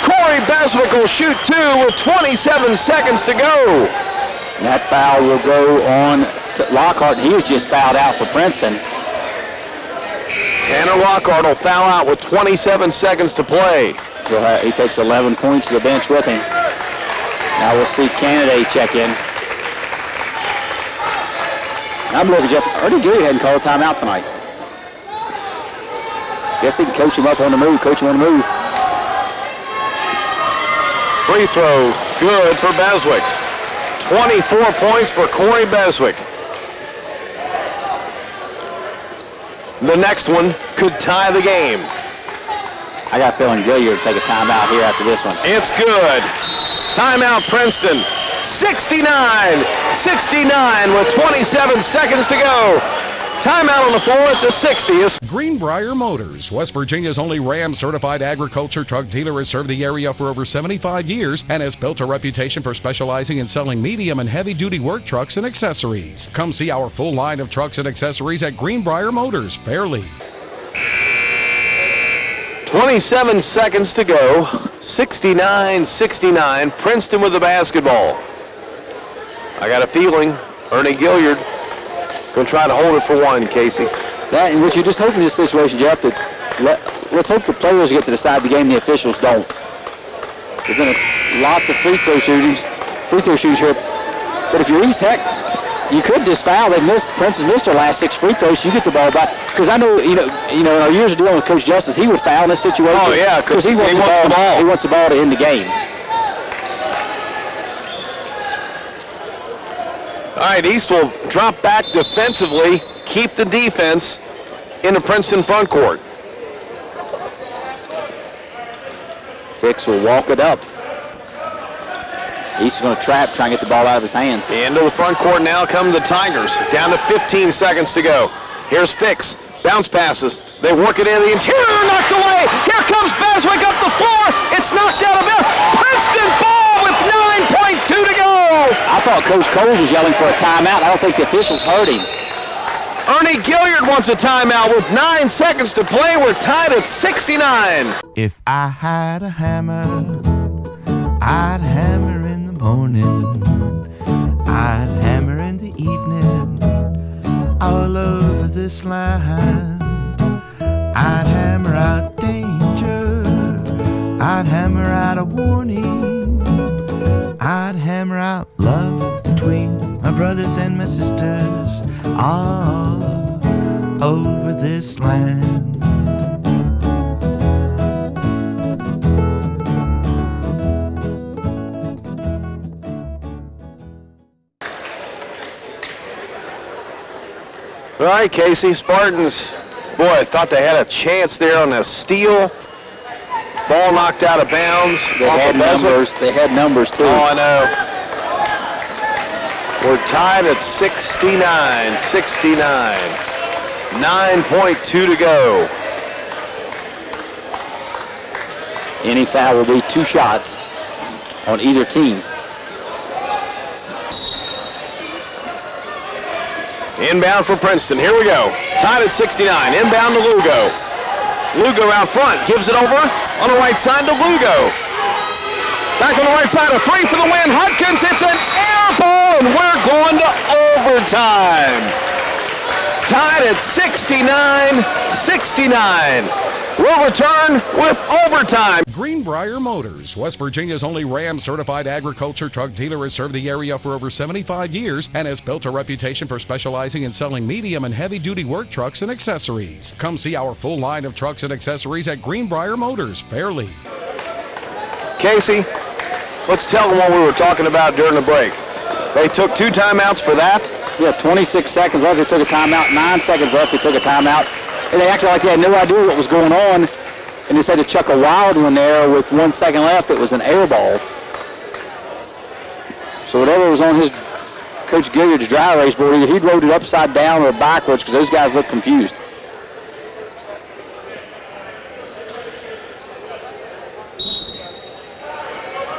Corey Beswick will shoot 2 with 27 seconds to go. And that foul will go on to Lockhart. He was just fouled out for Princeton. Tanner Lockhart will foul out with 27 seconds to play. He takes 11 points to the bench with him. Now we'll see Canada check in. I'm looking, Jeff. Ernie Gary hadn't called a timeout tonight. Guess he can coach him up on the move, coach him on the move. Free throw, good for Beswick. 24 points for Corey Beswick. The next one could tie the game. I got a feeling Gilliard will take a timeout here after this one. It's good. Timeout Princeton. 69-69 with 27 seconds to go. Timeout on the floor. It's a 60th. Greenbrier Motors, West Virginia's only Ram certified agriculture truck dealer, has served the area for over 75 years and has built a reputation for specializing in selling medium and heavy duty work trucks and accessories. Come see our full line of trucks and accessories at Greenbrier Motors, Fairleigh. 27 seconds to go. 69-69, Princeton with the basketball. I got a feeling Ernie Gilliard going to try to hold it for one, Casey. That, and what you just hope in this situation, Jeff, that let's hope the players get to decide the game, the officials don't. There's been lots of free throw shooters here. But if you're East, heck, you could just foul. Princeton missed their last 6 free throws, so you get the ball back. Because I know, in our years of dealing with Coach Justice, he would foul in this situation. Oh, yeah, because he wants the ball. He wants the ball to end the game. All right, East will drop back defensively, keep the defense in the Princeton front court. Fix will walk it up. East is going to trap, try and get the ball out of his hands. Into the front court now come the Tigers. Down to 15 seconds to go. Here's Fix. Bounce passes. They work it in the interior, knocked away. Here comes Beswick up the floor. It's knocked out of bounds. Princeton ball with 9.2 to go. I thought Coach Coles was yelling for a timeout. I don't think the officials heard him. Ernie Gilliard wants a timeout with 9 seconds to play. We're tied at 69. If I had a hammer, I'd hammer in the morning, I'd hammer in the evening, all over this land. I'd hammer out danger, I'd hammer out a warning, I'd hammer out love between my brothers and my sisters, all over this land. All right, Casey, Spartans, boy, I thought they had a chance there on a steal. Ball knocked out of bounds. They had numbers. They had numbers, too. Oh, I know. We're tied at 69-69. 9.2 to go. Any foul will be 2 shots on either team. Inbound for Princeton. Here we go. Tied at 69. Inbound to Lugo. Lugo out front. Gives it over on the right side to Lugo. Back on the right side. A 3 for the win. Hudkins hits an air ball, and we're going to overtime. Tied at 69-69. We'll return with overtime. Greenbrier Motors, West Virginia's only Ram certified agriculture truck dealer, has served the area for over 75 years and has built a reputation for specializing in selling medium and heavy duty work trucks and accessories. Come see our full line of trucks and accessories at Greenbrier Motors, Fairleigh. Casey, let's tell them what we were talking about during the break. They took 2 timeouts for that. Yeah, 26 seconds left, they took a timeout. 9 seconds left, they took a timeout. And they acted like they had no idea what was going on, and just had to chuck a wild one there with 1 second left. It was an air ball. So whatever was on his Coach Gilliard's dry erase board, either he wrote it upside down or backwards, because those guys looked confused.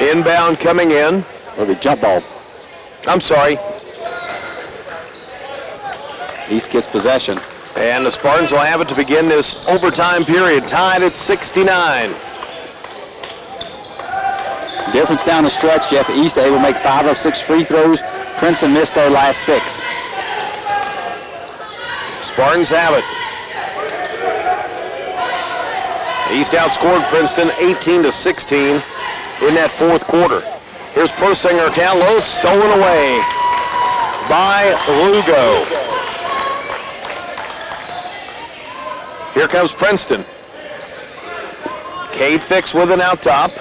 Inbound coming in. It'll be jump ball. I'm sorry. East gets possession. And the Spartans will have it to begin this overtime period, tied at 69. Difference down the stretch, Jeff. East able to make 5 of 6 free throws. Princeton missed their last 6. Spartans have it. East outscored Princeton 18-16 in that 4th quarter. Here's Persinger down low, stolen away by Lugo. Here comes Princeton. Cade Fix with it out top.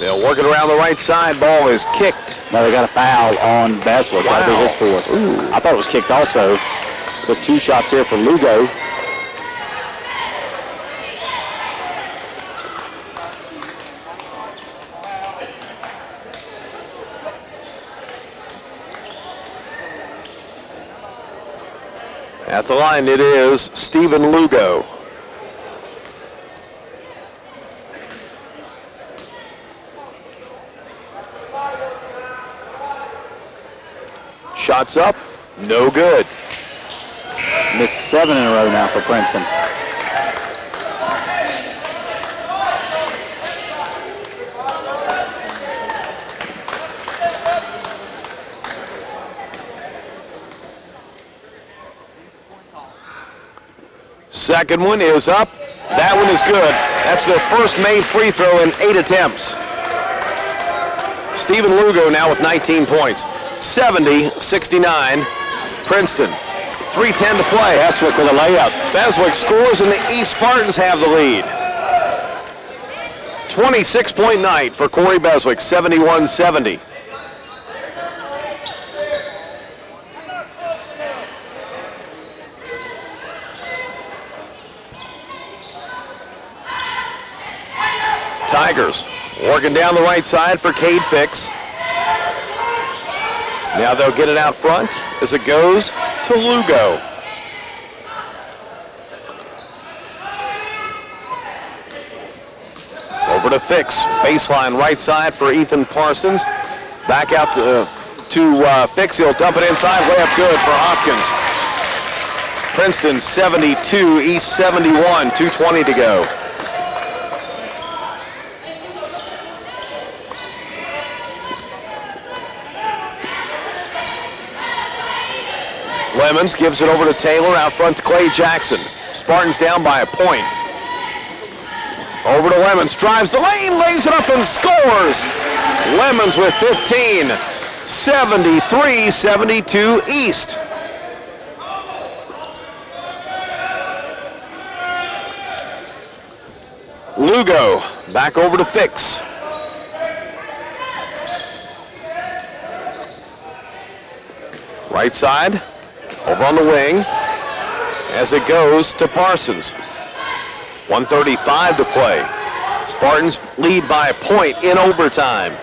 They'll work it around the right side. Ball is kicked. Now they got a foul on Beswick. Wow. That'll be his 4th. Ooh. I thought it was kicked also. So 2 shots here for Lugo. At the line, it is Stephen Lugo. Shots up, no good. Missed 7 in a row now for Princeton. Second one is up. That one is good. That's their first made free throw in 8 attempts. Stephen Lugo now with 19 points. 70-69, Princeton. 3:10 to play. Beswick with a layup. Beswick scores and the East Spartans have the lead. 26-point night for Corey Beswick, 71-70. Tigers working down the right side for Cade Fix. Now they'll get it out front as it goes to Lugo. Over to Fix, baseline right side for Ethan Parsons. Back out to Fix, he'll dump it inside, layup good for Hopkins. Princeton 72, East 71, 2:20 to go. Lemons gives it over to Taylor, out front to Clay Jackson. Spartans down by a point. Over to Lemons, drives the lane, lays it up and scores. Lemons with 15, 73-72 East. Lugo back over to Fix. Right side. Over on the wing as it goes to Parsons. 1:35 to play. Spartans lead by a point in overtime.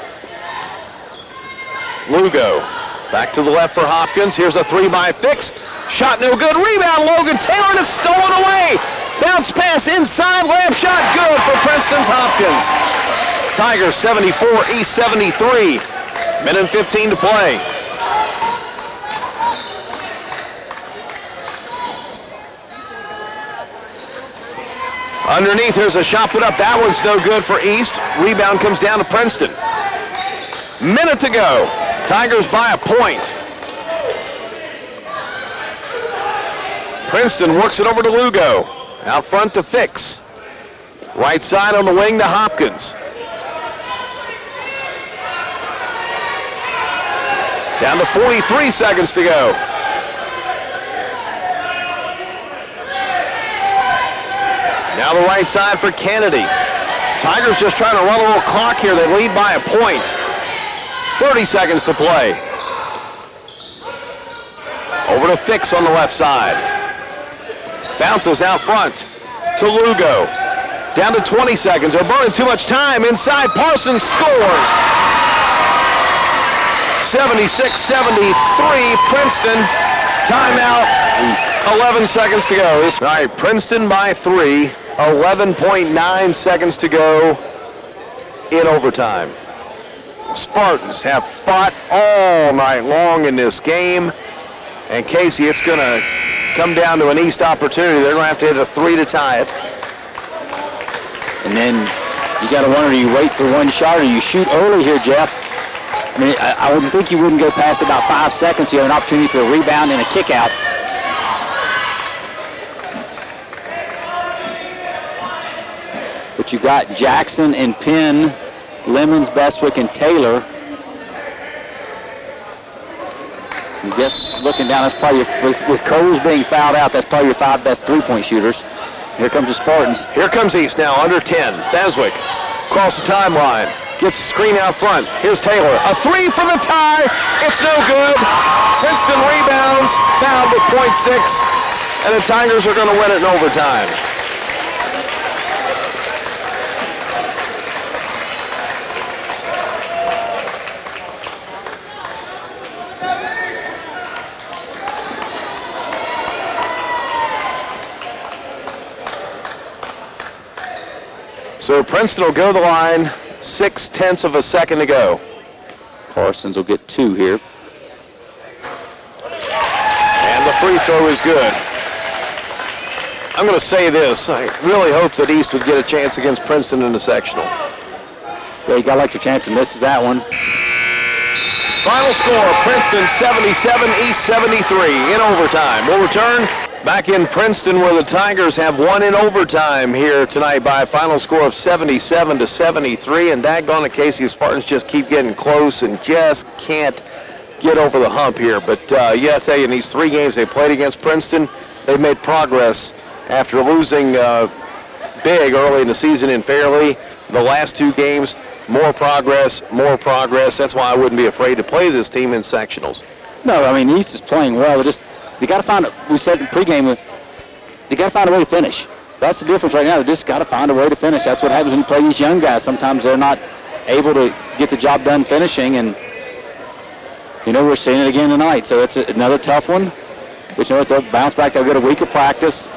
Lugo back to the left for Hopkins. Here's a three by Fix. Shot no good. Rebound Logan Taylor and it's stolen away. Bounce pass inside. Layup shot good for Princeton's Hopkins. Tigers 74, East 73. Minute and 15 to play. Underneath, here's a shot put up. That one's no good for East. Rebound comes down to Princeton. Minute to go. Tigers by a point. Princeton works it over to Lugo. Out front to Fix. Right side on the wing to Hopkins. Down to 43 seconds to go. Now the right side for Kennedy. Tigers just trying to run a little clock here. They lead by a point. 30 seconds to play. Over to Fix on the left side. Bounces out front to Lugo. Down to 20 seconds. They're burning too much time. Inside, Parsons scores. 76-73, Princeton. Timeout. 11 seconds to go. All right, Princeton by 3. 11.9 seconds to go in overtime. Spartans have fought all night long in this game. And Casey, it's going to come down to an East opportunity. They're going to have to hit a 3 to tie it. And then you got to wonder, do you wait for one shot or you shoot early here, Jeff? I mean, I wouldn't think you wouldn't go past about 5 seconds. You have an opportunity for a rebound and a kick out. But you got Jackson and Penn, Lemons, Beswick, and Taylor. I guess looking down, that's probably with Coles being fouled out, that's probably your 5 best three-point shooters. Here comes the Spartans. Here comes East now, under 10. Beswick across the timeline. Gets the screen out front. Here's Taylor. A 3 for the tie. It's no good. Princeton rebounds, fouled with .6, and the Tigers are going to win it in overtime. So Princeton will go to the line, 0.6 of a second to go. Parsons will get 2 here. And the free throw is good. I'm going to say this. I really hope that East would get a chance against Princeton in the sectional. Yeah, you got to like your chance to misses that one. Final score, Princeton 77, East 73 in overtime. We'll return Back in Princeton, where the Tigers have won in overtime here tonight by a final score of 77-73, and daggone it, Casey, Spartans just keep getting close and just can't get over the hump here. But yeah, I tell you, in these 3 games they played against Princeton, they've made progress after losing big early in the season in Fairleigh. The last 2 games, more progress, more progress. That's why I wouldn't be afraid to play this team in sectionals. No, I mean, East is playing well. They got to find it. We said in pregame, they got to find a way to finish. That's the difference right now. They just got to find a way to finish. That's what happens when you play these young guys. Sometimes they're not able to get the job done finishing, and we're seeing it again tonight. So it's another tough one. But you know what? They'll bounce back. They'll get a week of practice.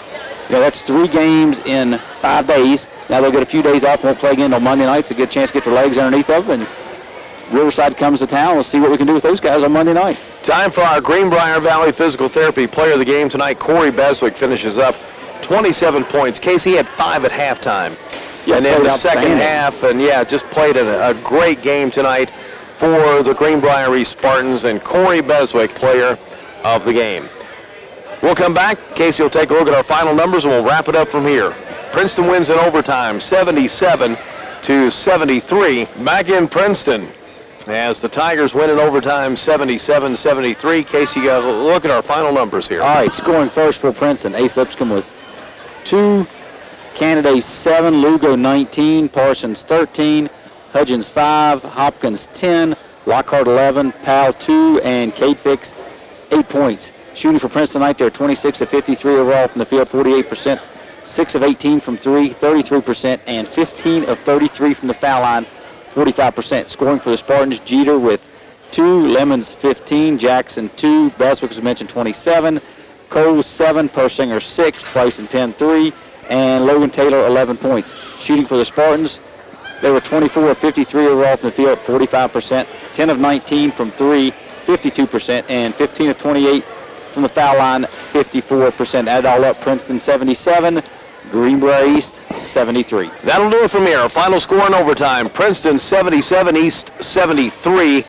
That's 3 games in 5 days. Now they'll get a few days off and won't play again on Monday night. It's a good chance to get their legs underneath them. And Riverside comes to town. We'll see what we can do with those guys on Monday night. Time for our Greenbrier Valley Physical Therapy player of the game tonight. Corey Beswick finishes up 27 points. Casey had 5 at halftime. Yeah, and then the second half, and just played a great game tonight for the Greenbrier Spartans, and Corey Beswick, player of the game. We'll come back. Casey will take a look at our final numbers, and we'll wrap it up from here. Princeton wins in overtime, 77-73. Back in Princeton, as the Tigers win in overtime, 77-73. Casey, got a look at our final numbers here. All right, scoring first for Princeton. Ace Lipscomb with 2, Canada 7, Lugo 19, Parsons 13, Hudgens 5, Hopkins 10, Lockhart 11, Powell 2, and Cade Fix 8 points. Shooting for Princeton tonight, they're 26 of 53 overall from the field, 48%, 6 of 18 from 3, 33%, and 15 of 33 from the foul line, 45%. Scoring for the Spartans, Jeter with 2, Lemons 15, Jackson 2, Beswick, as mentioned, 27, Cole 7, Persinger 6, Price and Penn 3, and Logan Taylor 11 points. Shooting for the Spartans, they were 24 of 53 overall from the field, 45%, 10 of 19 from 3, 52%, and 15 of 28 from the foul line, 54%. Add it all up, Princeton 77, Greenbrier East 73. That'll do it from here. Our final score in overtime, Princeton 77, East 73.